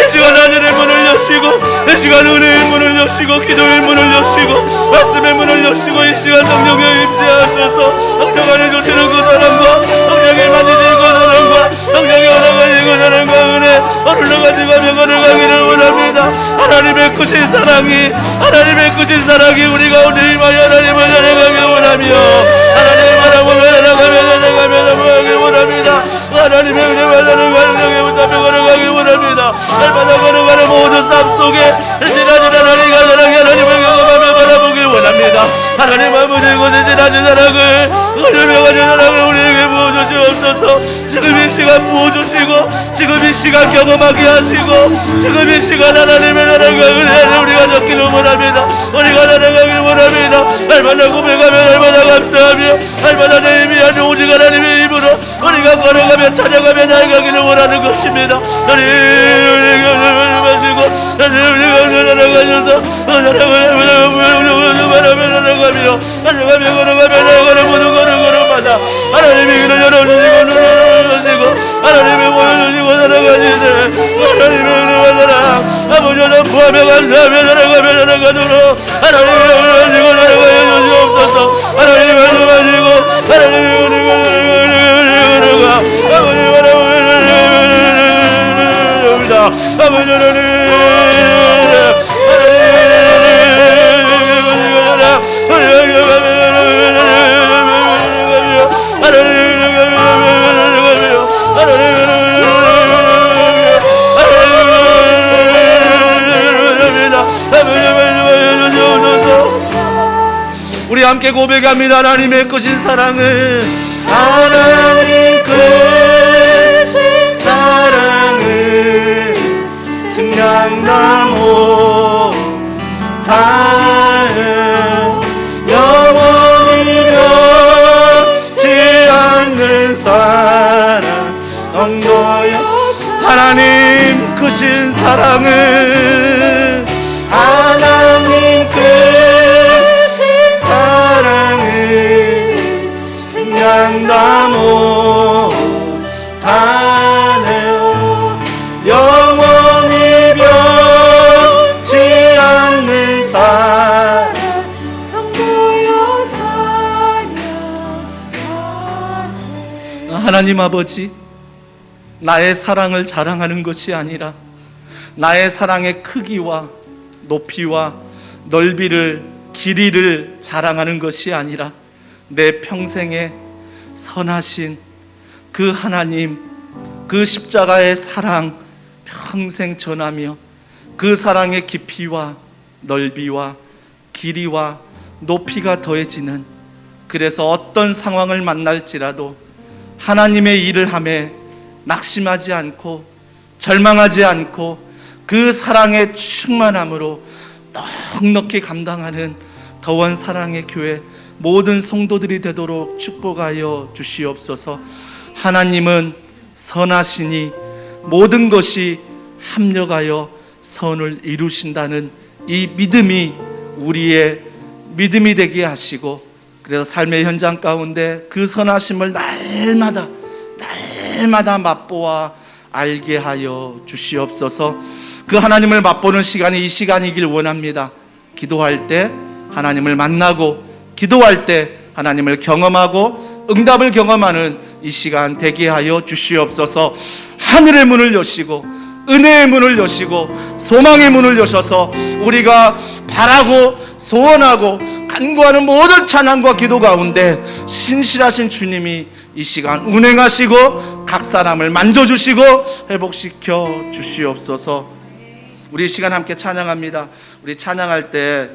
이 시간 하늘의 문을 여시고 이 시간 은혜의 문을 여시고 기도의 문을 여시고 말씀의 문을 여시고 이 시간 성령에 임재하셔서 성령 안에 주시는 그 사랑과 성령이 만지시는 그 사랑과 성령이 허락하시는 그 사랑과 은혜 오늘도 간직하며 걸어가기를 원합니다. 하나님의 크신 사랑이 우리 가운데 임하여 하나님을 사랑하길 원하며 하나님을 바라보며 나아가길 원합니다. 하나님의 은혜와 사랑과 능력에 붙잡혀 걸어가길 원합니다. 날마다 걸어가는 모든 삶 속에 지나친 하나님과 사랑이 하나님을 경험하며 바라보길 원합니다. 하나님 아버지 이곳에 지나친 사랑을 하나님의 사랑을 우리에게 부어주시옵소서. 지금 이 시간 부어주시고 지금 이 시간 경험하게 하시고 지금 이 시간 하나님의 사랑과 은혜를 우리가 적기를 원합니다. 우리가 나아가길 원합니다. 날마다 고백하며 날마다 감사하며 날마다 내 힘이 아닌 오직 하나님의 힘으로 우리가 걸어가며 찾아가며 나아가기를 원하는 것입니다. 우리가 마시고 우리가 나아가셔서 걸어가며 나아가는 모든 걸음마다 하나님의 길을 열어주시고 하나님의 보여주시고 살아가시네. 하나님의 은혜와 사랑 아버지를 구하며 감사하며 살아가도록 하나님의 은혜를 주시고 살아가여 주시옵소서. 하나님의 은혜를 주시고 하나님의 은혜가 아버지 바라봅니다. 아버지 하나님 함께 고백합니다. 하나님의 크신 사랑은, 하나님 크신 사랑은 측량나무 닿은 영원히 변치 않는 사랑 성도여. 하나님 크신 사랑은, 하나님 크신 사랑은 측량나무 닿은 영원히 변치 않는 사랑 성도여 찬양하세. 하나님 아버지, 나의 사랑을 자랑하는 것이 아니라 나의 사랑의 크기와 높이와 넓이를, 길이를 자랑하는 것이 아니라 내 평생에 선하신 그 하나님, 그 십자가의 사랑 평생 전하며 그 사랑의 깊이와 넓이와 길이와 높이가 더해지는, 그래서 어떤 상황을 만날지라도 하나님의 일을 하며 낙심하지 않고 절망하지 않고 그 사랑의 충만함으로 넉넉히 감당하는 더원 사랑의 교회 모든 성도들이 되도록 축복하여 주시옵소서. 하나님은 선하시니 모든 것이 합력하여 선을 이루신다는 이 믿음이 우리의 믿음이 되게 하시고, 그래서 삶의 현장 가운데 그 선하심을 날마다 맛보아 알게 하여 주시옵소서. 그 하나님을 맛보는 시간이 이 시간이길 원합니다. 기도할 때 하나님을 만나고, 기도할 때 하나님을 경험하고 응답을 경험하는 이 시간 되게 하여 주시옵소서. 하늘의 문을 여시고 은혜의 문을 여시고 소망의 문을 여셔서 우리가 바라고 소원하고 간구하는 모든 찬양과 기도 가운데 신실하신 주님이 이 시간 운행하시고 각 사람을 만져주시고 회복시켜 주시옵소서. 우리 이 시간 함께 찬양합니다. 우리 찬양할 때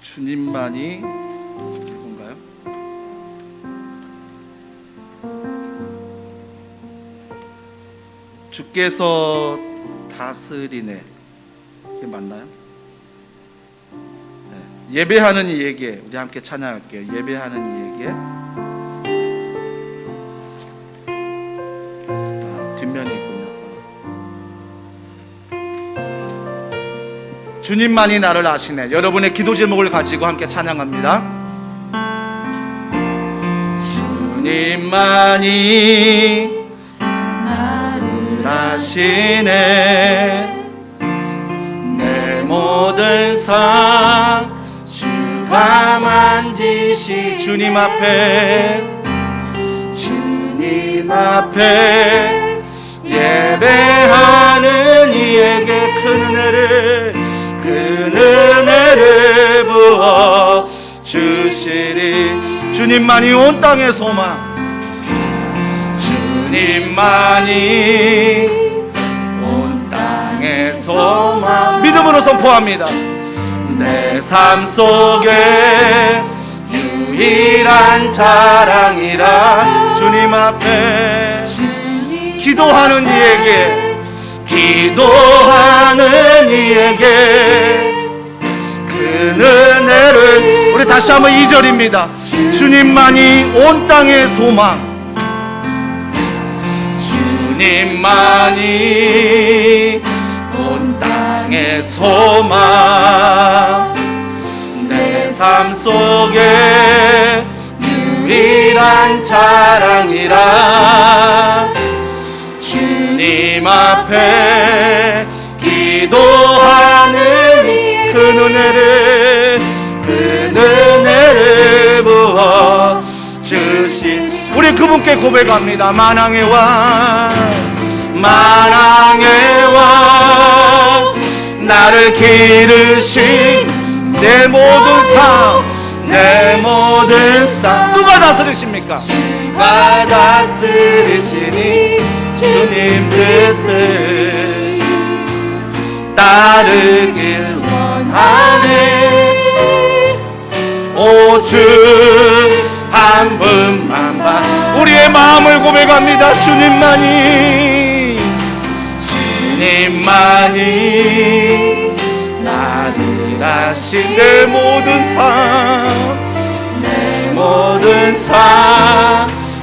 주님만이 뭔가요? 주께서 다스리네, 이게 맞나요? 네. 예배하는 이에게 우리 함께 찬양할게요. 예배하는 이에게. 뒷면에 있군요. 주님만이 나를 아시네. 여러분의 기도 제목을 가지고 함께 찬양합니다. 주님만이 나를 아시네. 내 모든 삶 주가 만지시. 주님 앞에 예배하는 이에게 큰 은혜를 부어 주시리. 주님만이 온 땅의 소망, 주님만이 온 땅의 소망. 믿음으로 선포합니다. 내 삶 속에 유일한 자랑이라. 주님 앞에 기도하는 이에게 큰 은혜를. 우리 다시 한번 2절입니다. 주님만이 온 땅의 소망, 주님만이 온 땅의 소망. 내 삶 속에 유일한 자랑이라. 주님 앞에 기도하는 큰 은혜를 부어 주신. 우리 그분께 고백합니다. 만왕의 왕 나를 기르신 내 모든 삶 누가 다스리십니까? 주가 다스리시니 주님 뜻을 따르길 원하네. 오주 한 분만 봐. 우리의 마음을 고백합니다. 주님만이 나를 아신 내 모든 삶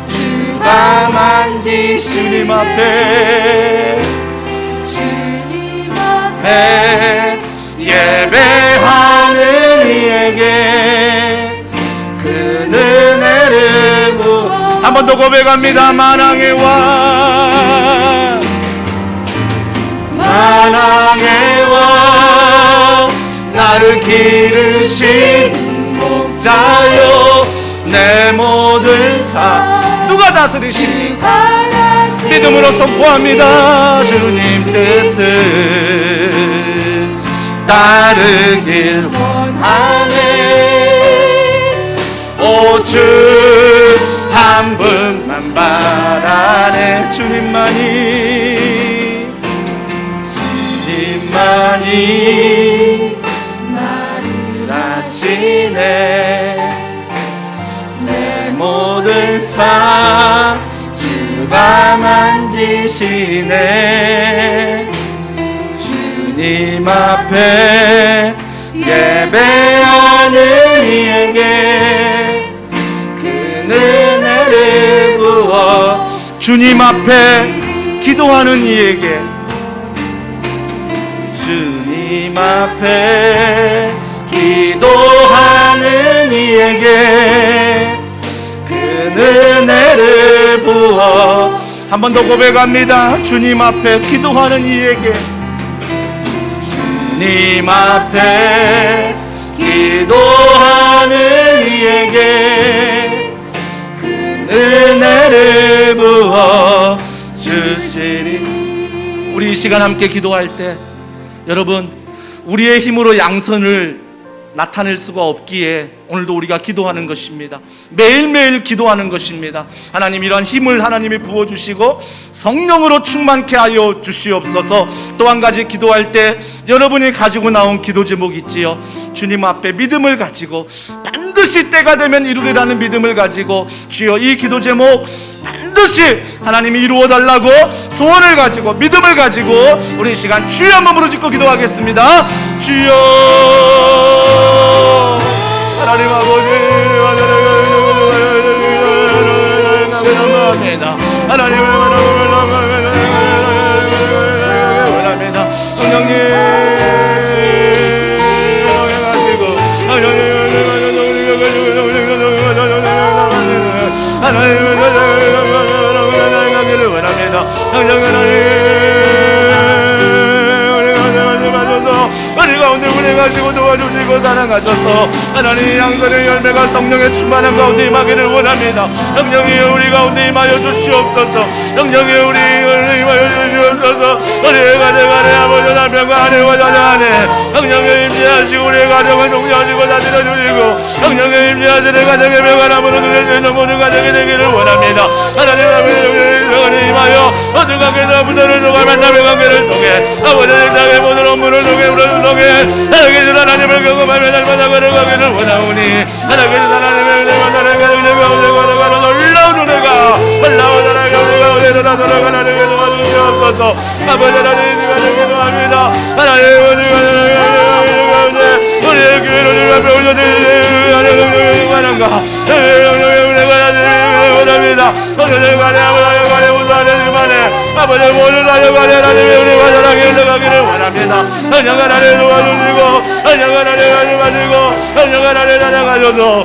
주가 만지신 주님 앞에 예배하는 이에게 그 은혜를 부어. 한 번 더 고백합니다. 만왕의 왕 나를 기르신 목자요 내 모든 삶 누가 다스리시니 믿음으로 선포합니다. 주님 뜻을 따르길 원하네. 오주 한 분만 바라네. 주님만이 나를 아시네. 내 모든 삶 주가 만지시네. 주님 앞에 예배하는 이에게 그 은혜를 부어. 주님 앞에 기도하는 이에게 주님 앞에 기도하는 이에게 그 은혜를 부어. 한 번 더 고백합니다. 주님 앞에 기도하는 이에게 주님 앞에 기도하는 이에게 그 은혜를 부어 주시리. 우리 이 시간 함께 기도할 때 여러분, 우리의 힘으로 양선을 나타낼 수가 없기에 오늘도 우리가 기도하는 것입니다. 매일매일 기도하는 것입니다. 하나님, 이러한 힘을 하나님이 부어주시고 성령으로 충만케 하여 주시옵소서. 또 한 가지 기도할 때 여러분이 가지고 나온 기도 제목이 있지요. 주님 앞에 믿음을 가지고 반드시 때가 되면 이루리라는 믿음을 가지고 주여 이 기도 제목 반드시 하나님이 이루어달라고 소원을 가지고 믿음을 가지고 우리 이 시간 주여 한번 부르짖고 기도하겠습니다. 주여 하나님 아버지 하나님 원합니다. 성령님 우리 가운데 우리 가지고 도와주시고 사랑하셔서 하나님 양선의 열매가 성령의 충만한 가운데 임하기를 원합니다. 성령이 우리 가운데 임하여 주시옵소서. 성령이 우리 임하여 주시옵소서. 우리의 가정 안에 아버지 남편과 아내와 자녀 안에 성령의 임재하시고 우리의 가정을 동료하시고 다스려주시고 성령의 임재하시는 가정의 평안함으로 누릴 수 있는 모든 가정이 되기를 원합니다. 하나님 아버지 임하여 어떤 관계나 부서를 통해 만남의 관계를 통해 아버지의 땅의 모든 업무를 통해 우리를 통해 하나님의 하나님을 경험하며 날마다 걸어가기를 원하오니 하나님의 하나님의 은혜와 놀라운 은혜가 놀라운 은혜가 우리가 돌아가는 하나님의 도와주시옵소서. 아버지 하나님 기도합니다. 하나님 우리의 기회를 우리가 배우셔드리는 하나님의 관한가 원합니다. 성령의 관에 아버지의 관에 우수하는 일만에 아버지의 모든 하나님의 하나님의 은혜와 사랑이 흘러가기를 원합니다. 성령 하나님 도와주시고 성령 하나님 가지고 성령 하나님 사랑하셔서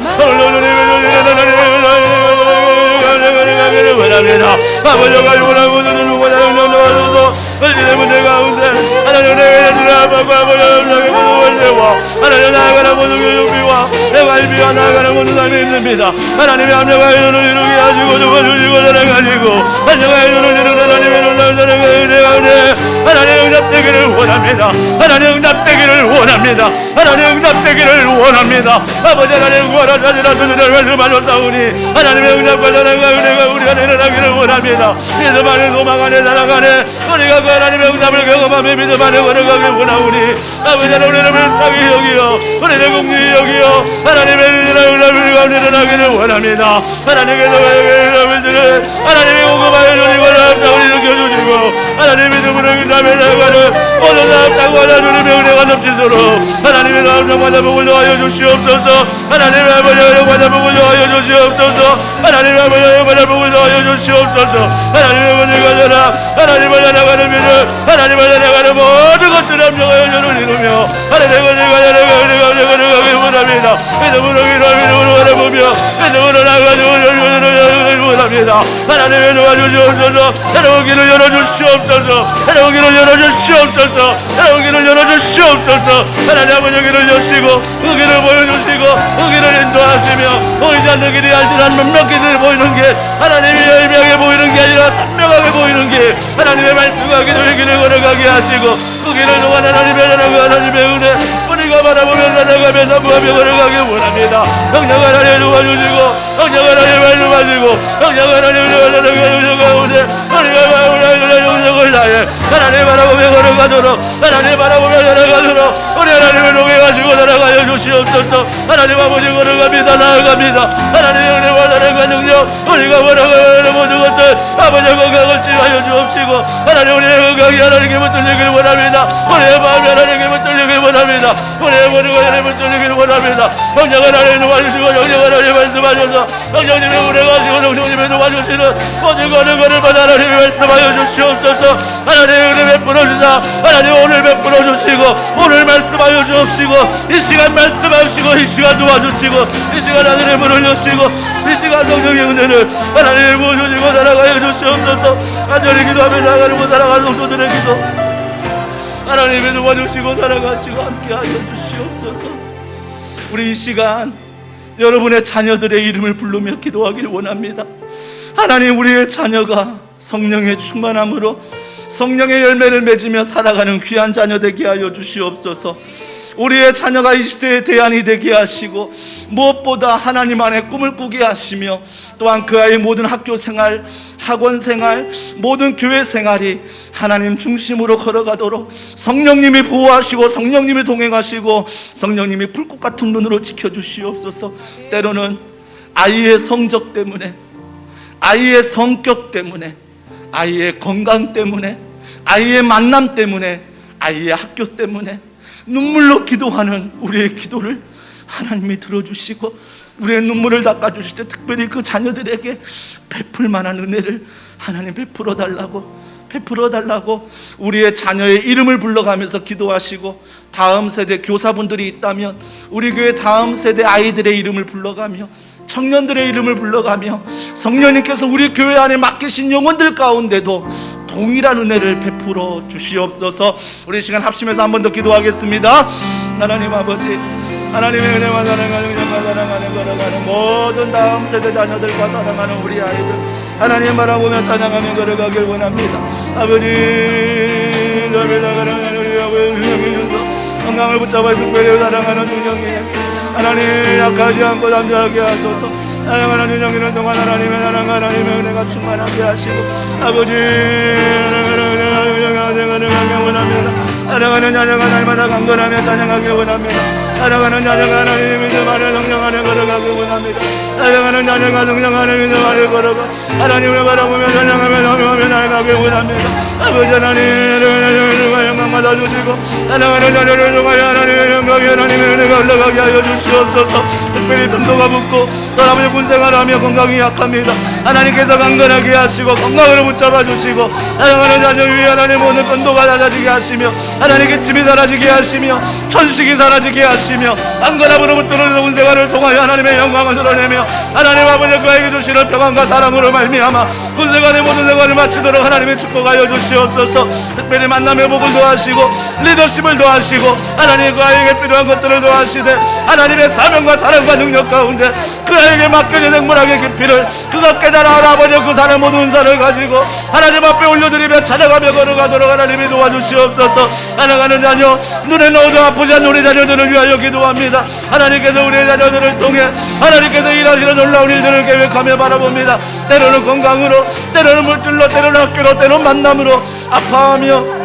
가기를 원합니다. 아버지가 요구하는 모든 누구나 성령 도와줘서 걸리는 문제 가운데 하나님 내게 주는 아빠가 아버지의 모든 원죄와 하나님 나아가는 모든 교육비와 내가 일비와 나아가는 모든 삶이 있습니다. 하나님의 합력과 이루는 이루게 하시고 도와주시고 사랑하시고 하나님의 이루는 이루는 하나님의 놀라운 사랑과 은혜 가운데 하나님 응답되기를 원합니다. 하나님 응답되기를 원합니다. 원합니다. 하나님 응답되기를 원합니다. 아버지 하나님 구하라 찾으라 두드려 말씀하셨사오니 하나님의 응답과 사랑과 은혜가 우리 안에 일어나기를 원합니다. 믿음 안에 소망 안에 사랑 안에 우리가 그 하나님의 응답을 경험하며 믿음 안에 걸어가길 원하오니 아버지 하나님 우리를 불쌍히 여기여 우리를 공중히 여기여 하나님의 응답을 가운데 일어나기를 원합니다. 하나님께서 응답을 하나님의 공급하여 주시고 나답장을 일으켜주시고 하나님 믿음으로 응답에 나가는 모든 나답장과 하나님의 은혜가 넘치도록 하나님의 나답장과 복을 더하여 주시옵소서. 하나님의 아버지의 복을 더하여 주시옵소서. 하나님의 아버지의 복을 더하여 주시옵소서. 하나님의 은혜가 되라. 하나님을 나가는 믿음 하나님을 나가는 모든 것들을 합력하여 저를 이루며 하나님의 은혜가 되라가기 원합니다. 믿음으로 믿음으로 바라보며 믿음으로 나가는 원합니다. 하나님의 도와주시옵소서. 새로운 길을 열어주시옵소서. 새로운 길을 열어주시옵소서. 새로운 길을 열어주시옵소서. 하나님 아버지 길을 여시고 그 길을 보여주시고 그 길을 인도하시며 보이지 않는 길이 아니라 몇몇 길을 보이는 게 하나님이 열명하게 보이는 게 아니라 선명하게 보이는 게 하나님의 말씀과 기도의 길을 걸어가게 하시고 그 길을 동안 하나님의 은혜 우리가 바라보며 살아가며 나무하며 걸어가길 원합니다. 성령 하나님 도와주시고 성령 하나님 말씀하시고 성령 하나님 가운데 우리가 영성을 다해 하나님 바라보며 걸어가도록 하나님 바라보며 살아가도록 우리 하나님을 동행하시고 살아가여 주시옵소서. 하나님 아버지 걸어갑니다. 나아갑니다. 하나님의 은혜와 사랑과 능력 우리가 원하는 모든 것들 아버지 건강을 치유하여 주옵시고 하나님 우리의 건강이 하나님께 붙들리길 원합니다. 우리의 마음이 하나님께 붙들리길 원합니다. 우리의 머리가 하나님께 붙들리길 원합니다. 성령 하나님 도와주시고 성령 하나님 말씀하셔서 성령님의 은혜가 시고 성령님의 도와주시는 모든 거를 받아 하나님이 말씀하여 주시옵소서. 하나님의 은혜 베풀어 주사 하나님 오늘 베풀어 주시고 오늘 말씀하여 주옵시고 이 시간 말씀하시고 이 시간 도와주시고 이 시간 하늘의 문을 여시고 이 시간 성령의 은혜를 하나님이 부어주시고 살아가여 주시옵소서. 간절히 기도하며 나아가는 못 살아가는 성도들의 기도 하나님이 도와주시고 살아가시고 함께하여 주시옵소서. 우리 이 시간 여러분의 자녀들의 이름을 부르며 기도하길 원합니다. 하나님 우리의 자녀가 성령의 충만함으로 성령의 열매를 맺으며 살아가는 귀한 자녀 되게 하여 주시옵소서. 우리의 자녀가 이 시대의 대안이 되게 하시고 무엇보다 하나님 안에 꿈을 꾸게 하시며 또한 그 아이의 모든 학교 생활, 학원 생활, 모든 교회 생활이 하나님 중심으로 걸어가도록 성령님이 보호하시고 성령님이 동행하시고 성령님이 불꽃 같은 눈으로 지켜주시옵소서. 때로는 아이의 성적 때문에 아이의 성격 때문에 아이의 건강 때문에 아이의 만남 때문에 아이의 학교 때문에 눈물로 기도하는 우리의 기도를 하나님이 들어주시고 우리의 눈물을 닦아주실 때 특별히 그 자녀들에게 베풀 만한 은혜를 하나님 베풀어 달라고 우리의 자녀의 이름을 불러가면서 기도하시고 다음 세대 교사분들이 있다면 우리 교회 다음 세대 아이들의 이름을 불러가며 청년들의 이름을 불러가며 성령님께서 우리 교회 안에 맡기신 영혼들 가운데도 동일한 은혜를 베풀어 주시옵소서. 우리 시간 합심해서 한 번 더 기도하겠습니다. 하나님 아버지 하나님의 은혜와 사랑과 능력과 사랑하는 걸어가는 모든 다음 세대 자녀들과 사랑하는 우리 아이들 하나님 바라보며 찬양하며 걸어가길 원합니다. 아버지 건강을 붙잡아 특별히 사랑하는 중령님 하나님 약하지 않고 담대하게 하소서. 사랑하는 중령님을 동안 하나님의 사랑과 하나님의 은혜가 충만하게 하시고 아버지 사랑하는 자녀가 날마다 강건하며 찬양하길 원합니다. 사랑하는 자녀가 하나님의 믿음 안에 성령 안에 걸어가길 원합니다. 사랑하는 자녀가 성령 안에 믿음 안에 걸어가 하나님을 바라보며 찬양하며 나무하며 나아가길 원합니다. 아버지 하나님의 영광 받아주시고 사랑하는 자녀를 통하여 하나님의 영광이 하나님의 은혜가 올라가게 하여 주시옵소서. 특별히 편도가 붓고 또 아버지 군생활하며 건강이 약합니다. 하나님께서 강건하게 하시고 건강으로 붙잡아 주시고 사랑하는 자녀 위에 하나님 모든 편도가 사라지게 하시며 하나님께 짐이 사라지게 하시며 천식이 사라지게 하시며 안건함으로부터 군생활을 통하여 하나님의 영광을 드러내며 하나님 아버지 그에게 주시는 평안과 사랑으로 말미암아 군생활의 모든 생활을 마치도록 하나님의 축복하여 주시옵소서. 특별히 만남의 복을 도하시고 리더십을 도하시고 하나님 그 아이에게 필요한 것들을 도하시고 말씀하시되 하나님의 사명과 사랑과 능력 가운데 그에게 맡겨진 생물학의 깊이를 그가 깨달아 아버지 그 산의 모든 은사를 가지고 하나님 앞에 올려드리며 찾아가며 걸어가도록 하나님이 도와주시옵소서. 사랑하는 자녀 눈에 넣어도 아프지 않는 우리 자녀들을 위하여 기도합니다. 하나님께서 우리 자녀들을 통해 하나님께서 일하시는 놀라운 일들을 계획하며 바라봅니다. 때로는 건강으로, 때로는 물질로, 때로는 학교로, 때로는 만남으로 아파하며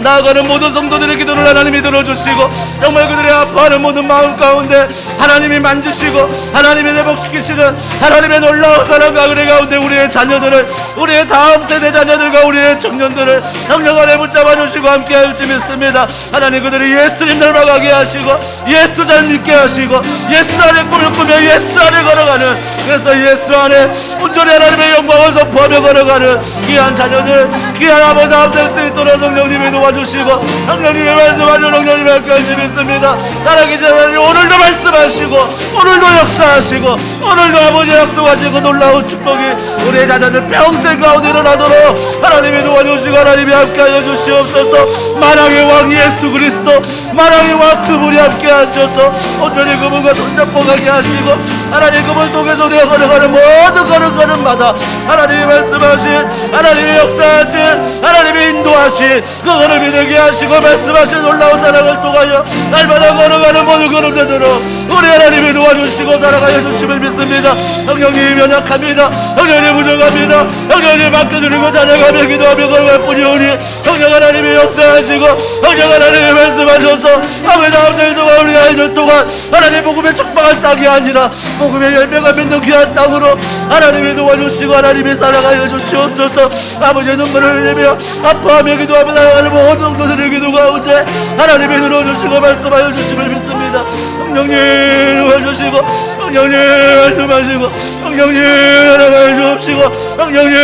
나아가는 모든 성도들의 기도를 하나님이 들어주시고 정말 그들의 아파하는 모든 마음 가운데 하나님이 만지시고 하나님이 회복시키시는 하나님의 놀라운 사랑과 은혜 가운데 우리의 자녀들을, 우리의 다음 세대 자녀들과 우리의 청년들을 성령 안에 붙잡아 주시고 함께 할 줄 믿습니다. 하나님 그들이 예수님 닮아가게 하시고 예수 잘 믿게 하시고 예수 안에 꿈을 꾸며 예수 안에 걸어가는, 그래서 예수 안에 온전히 하나님의 영광을 선포하며 걸어가는 귀한 자녀들, 귀한 아버지 다음 될 수 있도록 성령님이 도와주시고 성령님의 말씀하시고 성령님의 함께 할 줄 믿습니다. 살아계신 하나님 오늘도 말씀하시고 오늘도 역사하시고 오늘도 아버지 약속하시고 놀라운 축복이 우리의 자녀들 평생 가운데 일어나도록 하나님이 도와주시고 하나님이 함께하여 주시옵소서. 만왕의 왕 예수 그리스도, 만왕의 왕 그분이 함께 하셔서 온전히 그분과 손잡고 가게 하시고 하나님 그분을 통해서 우리가 걸어가는 모든 걸음걸음마다 하나님이 말씀하신, 하나님이 역사하신, 하나님이 인도하신 그 걸음이 되게 하시고 말씀하신 놀라운 사랑을 통하여 날마다 걸어가는 모든 걸음들도록 우리 하나님이 도와주시고 살아가여 주심을 믿습니다. 성령님이 연약합니다. 성령님이 부족합니다. 성령님이 맡겨드리고 찬양하며 기도하며 걸어갈 뿐이오니 성령 하나님이 역사하시고 성령 하나님이 말씀하셔서 아버지 아버지들 동안 우리 아이들 동안 하나님 복음의 척박한 땅이 아니라 복음의 열매가 맺는 귀한 땅으로 하나님이 도와주시고 하나님이 살아가여 주시옵소서. 아버지의 눈물을 흘리며 아파하며 기도하며 나아가는 모든 성도들의 기도 가운데 하나님이 들어주시고 말씀하여 주심을 믿습니다. 성령님 도와주시고 성령님 말씀하시고 성령님 살아가여 주옵시고 성령님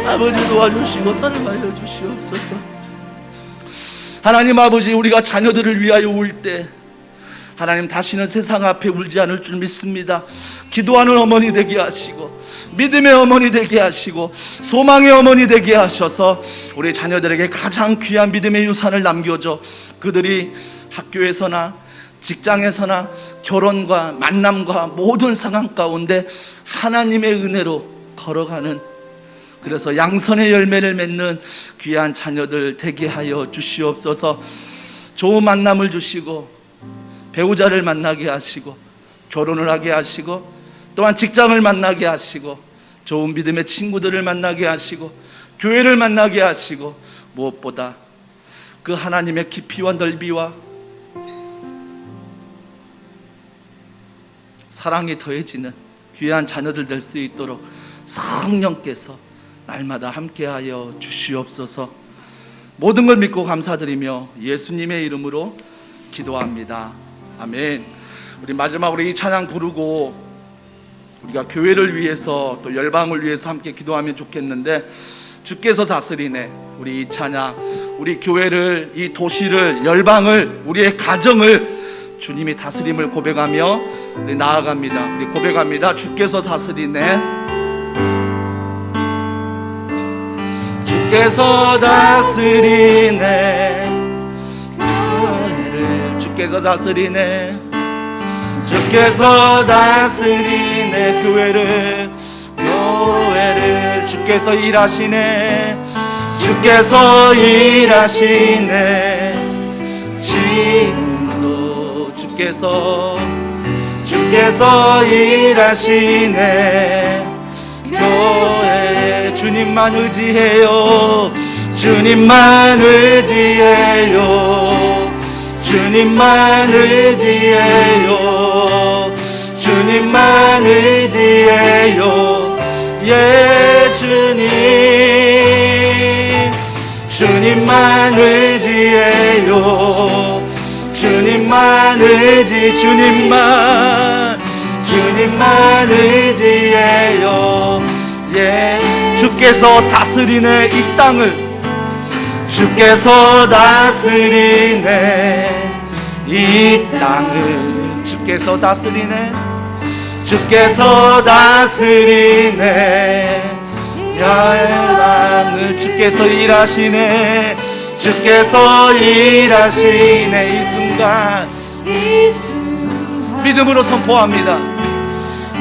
아버지 도와주시고 사랑하여 주시옵소서. 하나님 아버지 우리가 자녀들을 위하여 울 때 하나님 다시는 세상 앞에 울지 않을 줄 믿습니다. 기도하는 어머니 되게 하시고 믿음의 어머니 되게 하시고 소망의 어머니 되게 하셔서 우리 자녀들에게 가장 귀한 믿음의 유산을 남겨줘 그들이 학교에서나 직장에서나 결혼과 만남과 모든 상황 가운데 하나님의 은혜로 걸어가는, 그래서 양선의 열매를 맺는 귀한 자녀들 되게 하여 주시옵소서. 좋은 만남을 주시고 배우자를 만나게 하시고 결혼을 하게 하시고 또한 직장을 만나게 하시고 좋은 믿음의 친구들을 만나게 하시고 교회를 만나게 하시고 무엇보다 그 하나님의 깊이와 넓이와 사랑이 더해지는 귀한 자녀들 될 수 있도록 성령께서 날마다 함께하여 주시옵소서. 모든 걸 믿고 감사드리며 예수님의 이름으로 기도합니다. 아멘. 우리 마지막으로 이 찬양 부르고 우리가 교회를 위해서 또 열방을 위해서 함께 기도하면 좋겠는데, 주께서 다스리네. 우리 이 찬양, 우리 교회를, 이 도시를, 열방을, 우리의 가정을 주님이 다스림을 고백하며 우리 나아갑니다. 우리 고백합니다. 주께서 다스리네. 주께서 다스리네. 주께서 다스리네. 주께서 다스리네. 교회를 주께서 일하시네. 주께서 일하시네. 지금도 주께서 일하시네. 교회 주님만 의지해요. 주님만 의지해요. 주님만 의지해요. 주님만 의지해요. 예수님 주님만 의지해요. 주님만 의지해요. 예, 주께서 다스리네 이 땅을. 주께서 다스리네 이 땅을. 주께서 다스리네. 주께서 다스리네 열방을. 주께서 일하시네. 주께서 일하시네. 이 순간 이 순간 믿음으로 선포합니다.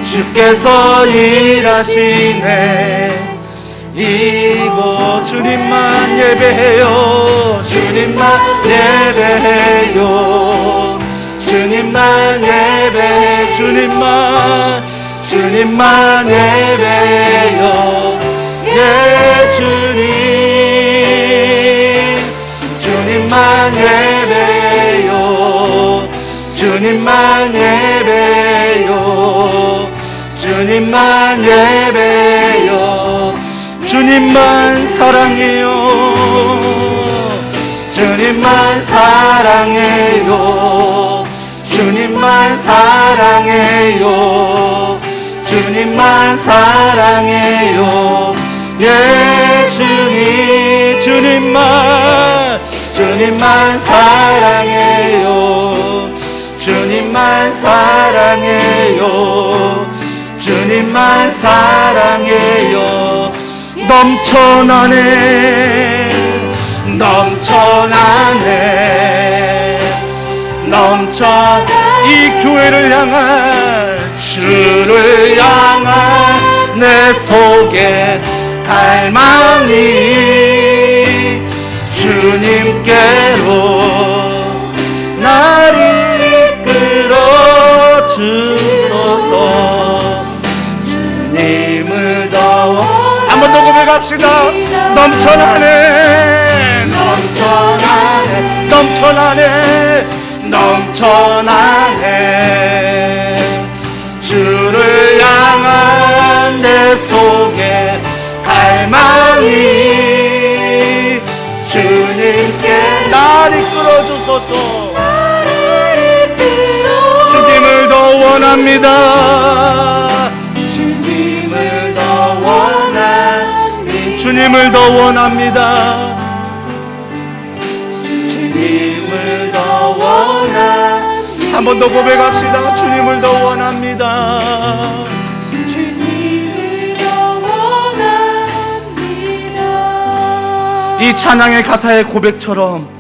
주께서 일하시네. 이곳 주님만 예배해요. 주님만 예배해요. 주님만 예배해. 주님만 예배해요. 예 주님만 예배해요. 주님만 예배해요. 주님만 예배해요. 주님만 사랑해요. 주님만 사랑해요. 주님만 사랑해요. 주님만 사랑해요. 예 주님만 사랑해요. 주님만 사랑해요. 주님만 사랑해요. 넘쳐나네. 이 교회를 향한 주를 향한 내 속에 갈망이 주님께로 나를 이끌어 주소서. 주님을 더워 한 번 더 고백합시다. 넘쳐나네. 주를 향한 내 속에 갈망이 주님께 날 이끌어 주소서. 주님을 더 원합니다. 주님을 더 원합니다. 한 번 더 고백합시다. 주님을 더 원합니다. 이 찬양의 가사의 고백처럼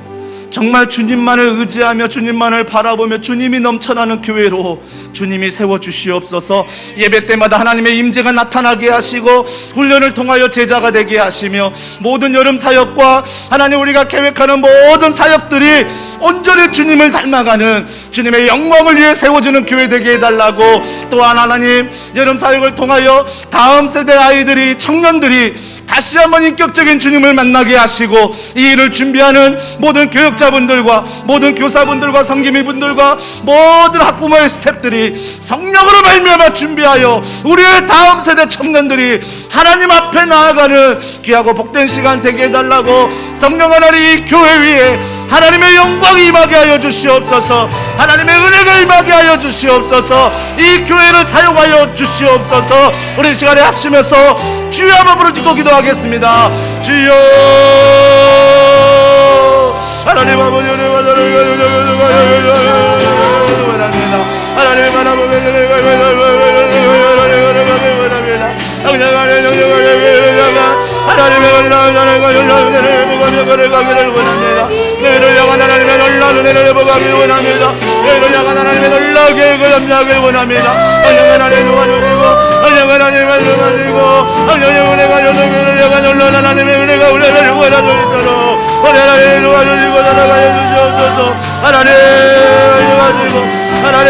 정말 주님만을 의지하며 주님만을 바라보며 주님이 넘쳐나는 교회로 주님이 세워주시옵소서. 예배 때마다 하나님의 임재가 나타나게 하시고 훈련을 통하여 제자가 되게 하시며 모든 여름 사역과 하나님 우리가 계획하는 모든 사역들이 온전히 주님을 닮아가는 주님의 영광을 위해 세워지는 교회 되게 해달라고, 또한 하나님 여름 사역을 통하여 다음 세대 아이들이 청년들이 다시 한번 인격적인 주님을 만나게 하시고 이 일을 준비하는 모든 교역자분들과 모든 교사분들과 성김이분들과 모든 학부모의 스태프들이 성령으로 말미암아 준비하여 우리의 다음 세대 청년들이 하나님 앞에 나아가는 귀하고 복된 시간 되게 해달라고, 성령 하나님 이 교회 위에 하나님의 영광이 임하게 하여 주시옵소서. 하나님의 은혜가 임하게 하여 주시옵소서. 이 교회를 사용하여 주시옵소서. 우리 시간에 합심해서 주여 한번 부르짖고 기도하겠습니다. 주여 하나님 아버지 원합니다. 하나님 너희를 향한 하나님의 놀라운 은혜를 보가길 원합니다. 너희를 향한 하나님의 놀라운 계획을 염려하길 원합니다. 하나님 도와주시고 하나님 도와주시고 하나님 은혜가 너희를 향한 놀라운 하나님의 은혜가 우리를 원하도록 하나님 도와주시고 나아가여 주시옵소서. 하나님 도와주시고 하나님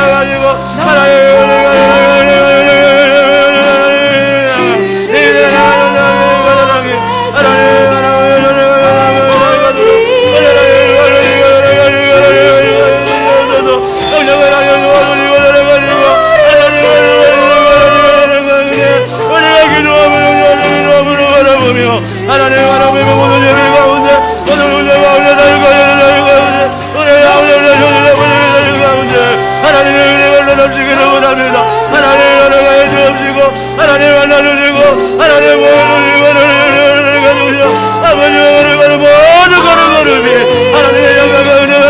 도와주시고 하나님 하나님 하나님의 모든 예배 가운데 모든 은혜가 하나님의 은혜가 넘치기를 원합니다. 하나님 은혜가 주옵시고 하나님 하나님이고 하나님 은혜가 주시오. 아버지 은혜가 모든 걸음이 하나님의 영광과 은혜가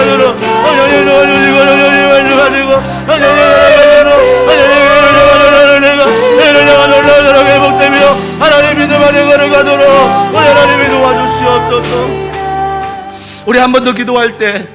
들어 하나님 도와주시고 하나님 말씀하시고 하나님 은혜가 놀라도록 회복되며 하나님 믿음 안에 걸어가도록 하나님이 도와주시고 도와주시옵소서. 우리 한 번 더 기도할 때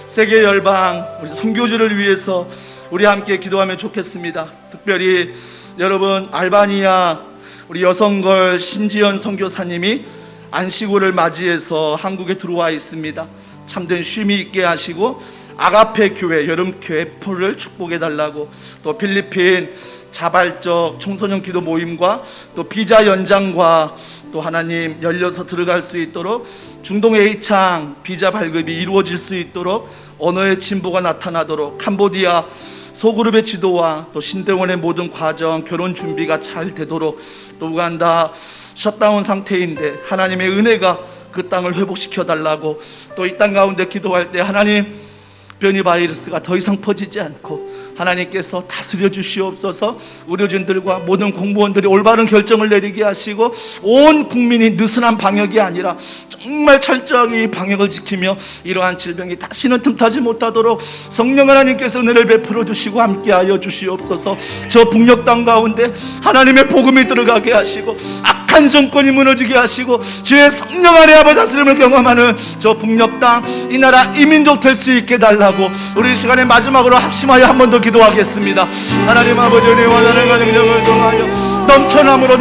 세계 열방 우리 선교주를 위해서 우리 함께 기도하면 좋겠습니다. 특별히 여러분, 알바니아 우리 여성걸 신지연 선교사님이 안식월을 맞이해서 한국에 들어와 있습니다. 참된 쉼이 있게 하시고 아가페 교회 여름 교회를 축복해 달라고, 또 필리핀 자발적 청소년 기도 모임과 또 비자 연장과 또 하나님 열려서 들어갈 수 있도록 중동 A창 비자 발급이 이루어질 수 있도록 언어의 진보가 나타나도록 캄보디아 소그룹의 지도와 또 신대원의 모든 과정 결혼 준비가 잘 되도록, 또 우간다 셧다운 상태인데 하나님의 은혜가 그 땅을 회복시켜 달라고, 또 이 땅 가운데 기도할 때 하나님 변이 바이러스가 더 이상 퍼지지 않고 하나님께서 다스려 주시옵소서. 의료진들과 모든 공무원들이 올바른 결정을 내리게 하시고 온 국민이 느슨한 방역이 아니라 정말 철저하게 이 방역을 지키며 이러한 질병이 다시는 틈타지 못하도록 성령 하나님께서 은혜를 베풀어 주시고 함께하여 주시옵소서. 저 북녘 땅 가운데 하나님의 복음이 들어가게 하시고 악한 정권이 무너지게 하시고 주의 성령 안에 아버지 다스림을 경험하는 저 북녘 땅, 이 나라 이민족 될 수 있게 달라고 우리 이 시간에 마지막으로 합심하여 한 번 더 기도하겠습니다. 하나님 아버지, 은혜와 사랑과 능력을 통하여 넘쳐남으로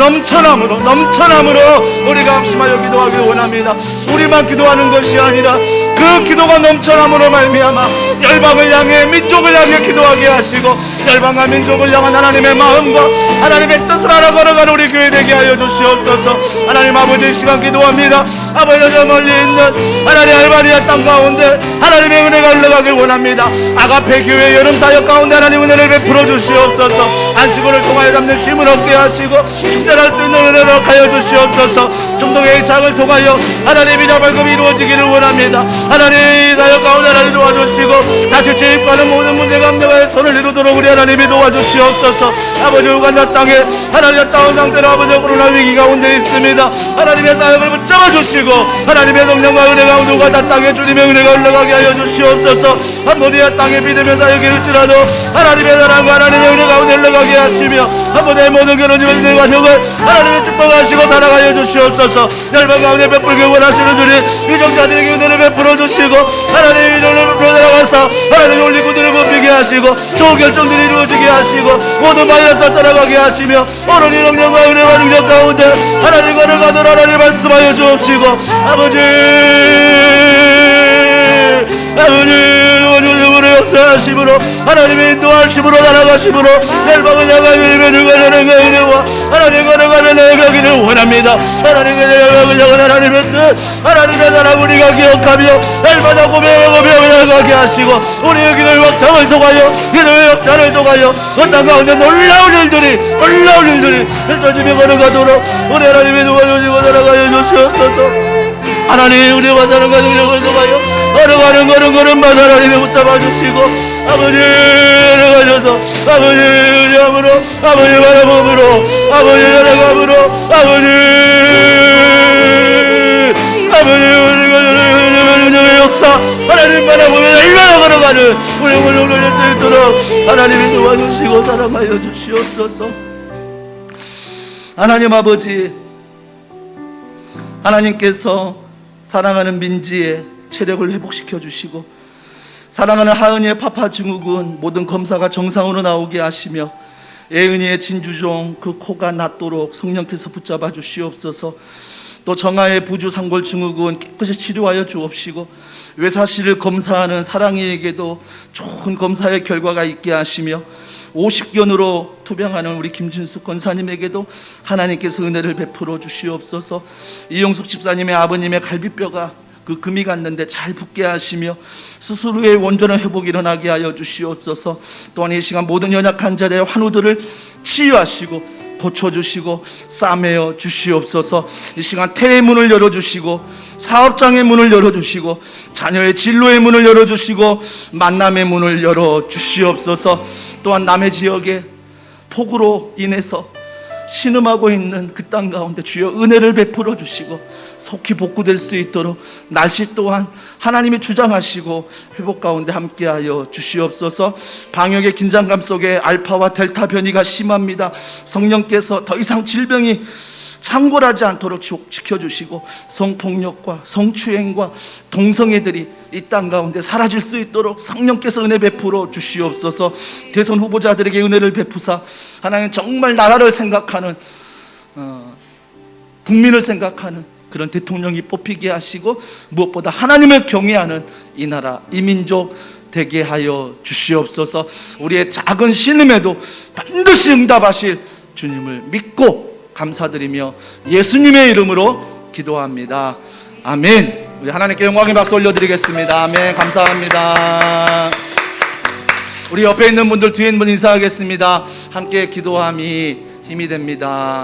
우리가 합심하여 기도하길 원합니다. 우리만 기도하는 것이 아니라 그 기도가 넘쳐남으로 말미암아 열방을 향해 민족을 향해 기도하게 하시고 열방과 민족을 향한 하나님의 마음과 하나님의 뜻을 알아 걸어가는 우리 교회 되게 하여 주시옵소서. 하나님 아버지, 이 시간 기도합니다. 아버지, 저 멀리 있는 하나님 알바니아 땅 가운데 하나님의 은혜가 흘러가길 원합니다. 아가페 교회 여름 사역 가운데 하나님 은혜를 베풀어 주시옵소서. 안식월을 통하여 잡는 쉼을 얻게 하시고 충전할 수 있는 은혜를 하여 주시옵소서. 중동의 장을 통하여 하나님의 발급이 이루어지기를 원합니다. 하나님 이 사역 가운데 하나님 도와주시고 다시 재입하는 모든 문제 감당할 손을 이루도록 우리 하나님이 도와주시옵소서. 아버지, 우간다 땅에 하나님의 다운 상태로 아버지 코로나 위기 가운데 있습니다. 하나님의 사역을 붙잡아 주시고 하나님의 성령과 은혜 가운데 우간다 땅에 주님의 은혜가 흘러가게 하여 주시옵소서. 캄보디아 땅에 믿음의 사역일지라도 하나님의 사랑과 하나님의 은혜 가운데 흘러가게 하시며 캄보디아의 모든 결혼집을 가족을 하나님의 축복하시고 살아가여 주시옵소서. 열방 가운데 베풀기 원하시는 주님, 미정자들에게 은혜를 베풀어 주시고 하나님의 이름을 들어가서 하나님의 올리고들을 굽히게 하시고 좋은 결정들이 이루어지게 하시고 모든 바이러스 떠나가게 하시며 오늘 이 영령과 은혜와 능력 가운데 하나님과를 가도록 하나님 말씀하여 주옵시고 아버지 원주적으로 역사하심으로 하나님의 인도하심으로 날아가심으로 열방을 향하여 이면을 가려는 은혜와 하나님 걸어가며 내려가기를 원합니다. 하나님의 열방을 향한 하나님의 뜻, 하나님의 나라 우리가 기억하며 날마다 고백하고 나가게 하시고 우리의 기도의 확장을 통하여 기도의 역사를 통하여 그 땅 가운데 놀라운 일들이 펼쳐지며 걸어가도록 우리 하나님의 도와주시고 살아가여 주시옵소서. 하나님, 우리와 사랑과 능력을 통하여 걸어가는 걸음마다 하나님이 붙잡아 주시고 아버지 내려가셔서 아버지 의리함으로 아버지 바라봄으로 아버지 살아감으로 아버지 우리가 역사 하나님 바라보며 얼마나 걸어가는 우리 물론 올릴 수 있도록 하나님이 도와주시고 사랑하여 주시옵소서. 하나님 아버지, 하나님께서 사랑하는 민지의 체력을 회복시켜 주시고 사랑하는 하은이의 파파 증후군 모든 검사가 정상으로 나오게 하시며 예은이의 진주종 그 코가 낫도록 성령께서 붙잡아 주시옵소서. 또 정아의 부주 상골 증후군 깨끗이 치료하여 주옵시고 외사실을 검사하는 사랑이에게도 좋은 검사의 결과가 있게 하시며 50견으로 투병하는 우리 김진숙 권사님에게도 하나님께서 은혜를 베풀어 주시옵소서. 이용숙 집사님의 아버님의 갈비뼈가 그 금이 갔는데 잘 붙게 하시며 수술 후에 온전한 회복이 일어나게 하여 주시옵소서. 또한 이 시간 모든 연약한 자들의 환우들을 치유하시고 고쳐주시고 싸매어 주시옵소서. 이 시간 태의 문을 열어주시고 사업장의 문을 열어주시고 자녀의 진로의 문을 열어주시고 만남의 문을 열어주시옵소서. 또한 남의 지역에 폭우로 인해서 신음하고 있는 그 땅 가운데 주여 은혜를 베풀어 주시고 속히 복구될 수 있도록 날씨 또한 하나님이 주장하시고 회복 가운데 함께하여 주시옵소서. 방역의 긴장감 속에 알파와 델타 변이가 심합니다. 성령께서 더 이상 질병이 창궐하지 않도록 지켜주시고 성폭력과 성추행과 동성애들이 이 땅 가운데 사라질 수 있도록 성령께서 은혜 베풀어 주시옵소서. 대선 후보자들에게 은혜를 베푸사 하나님 정말 나라를 생각하는 국민을 생각하는 그런 대통령이 뽑히게 하시고 무엇보다 하나님을 경외하는 이 나라 이 민족 되게 하여 주시옵소서. 우리의 작은 신음에도 반드시 응답하실 주님을 믿고 감사드리며 예수님의 이름으로 기도합니다. 아멘. 우리 하나님께 영광의 박수 올려드리겠습니다. 아멘. 감사합니다. 우리 옆에 있는 분들, 뒤에 있는 분 인사하겠습니다. 함께 기도함이 힘이 됩니다.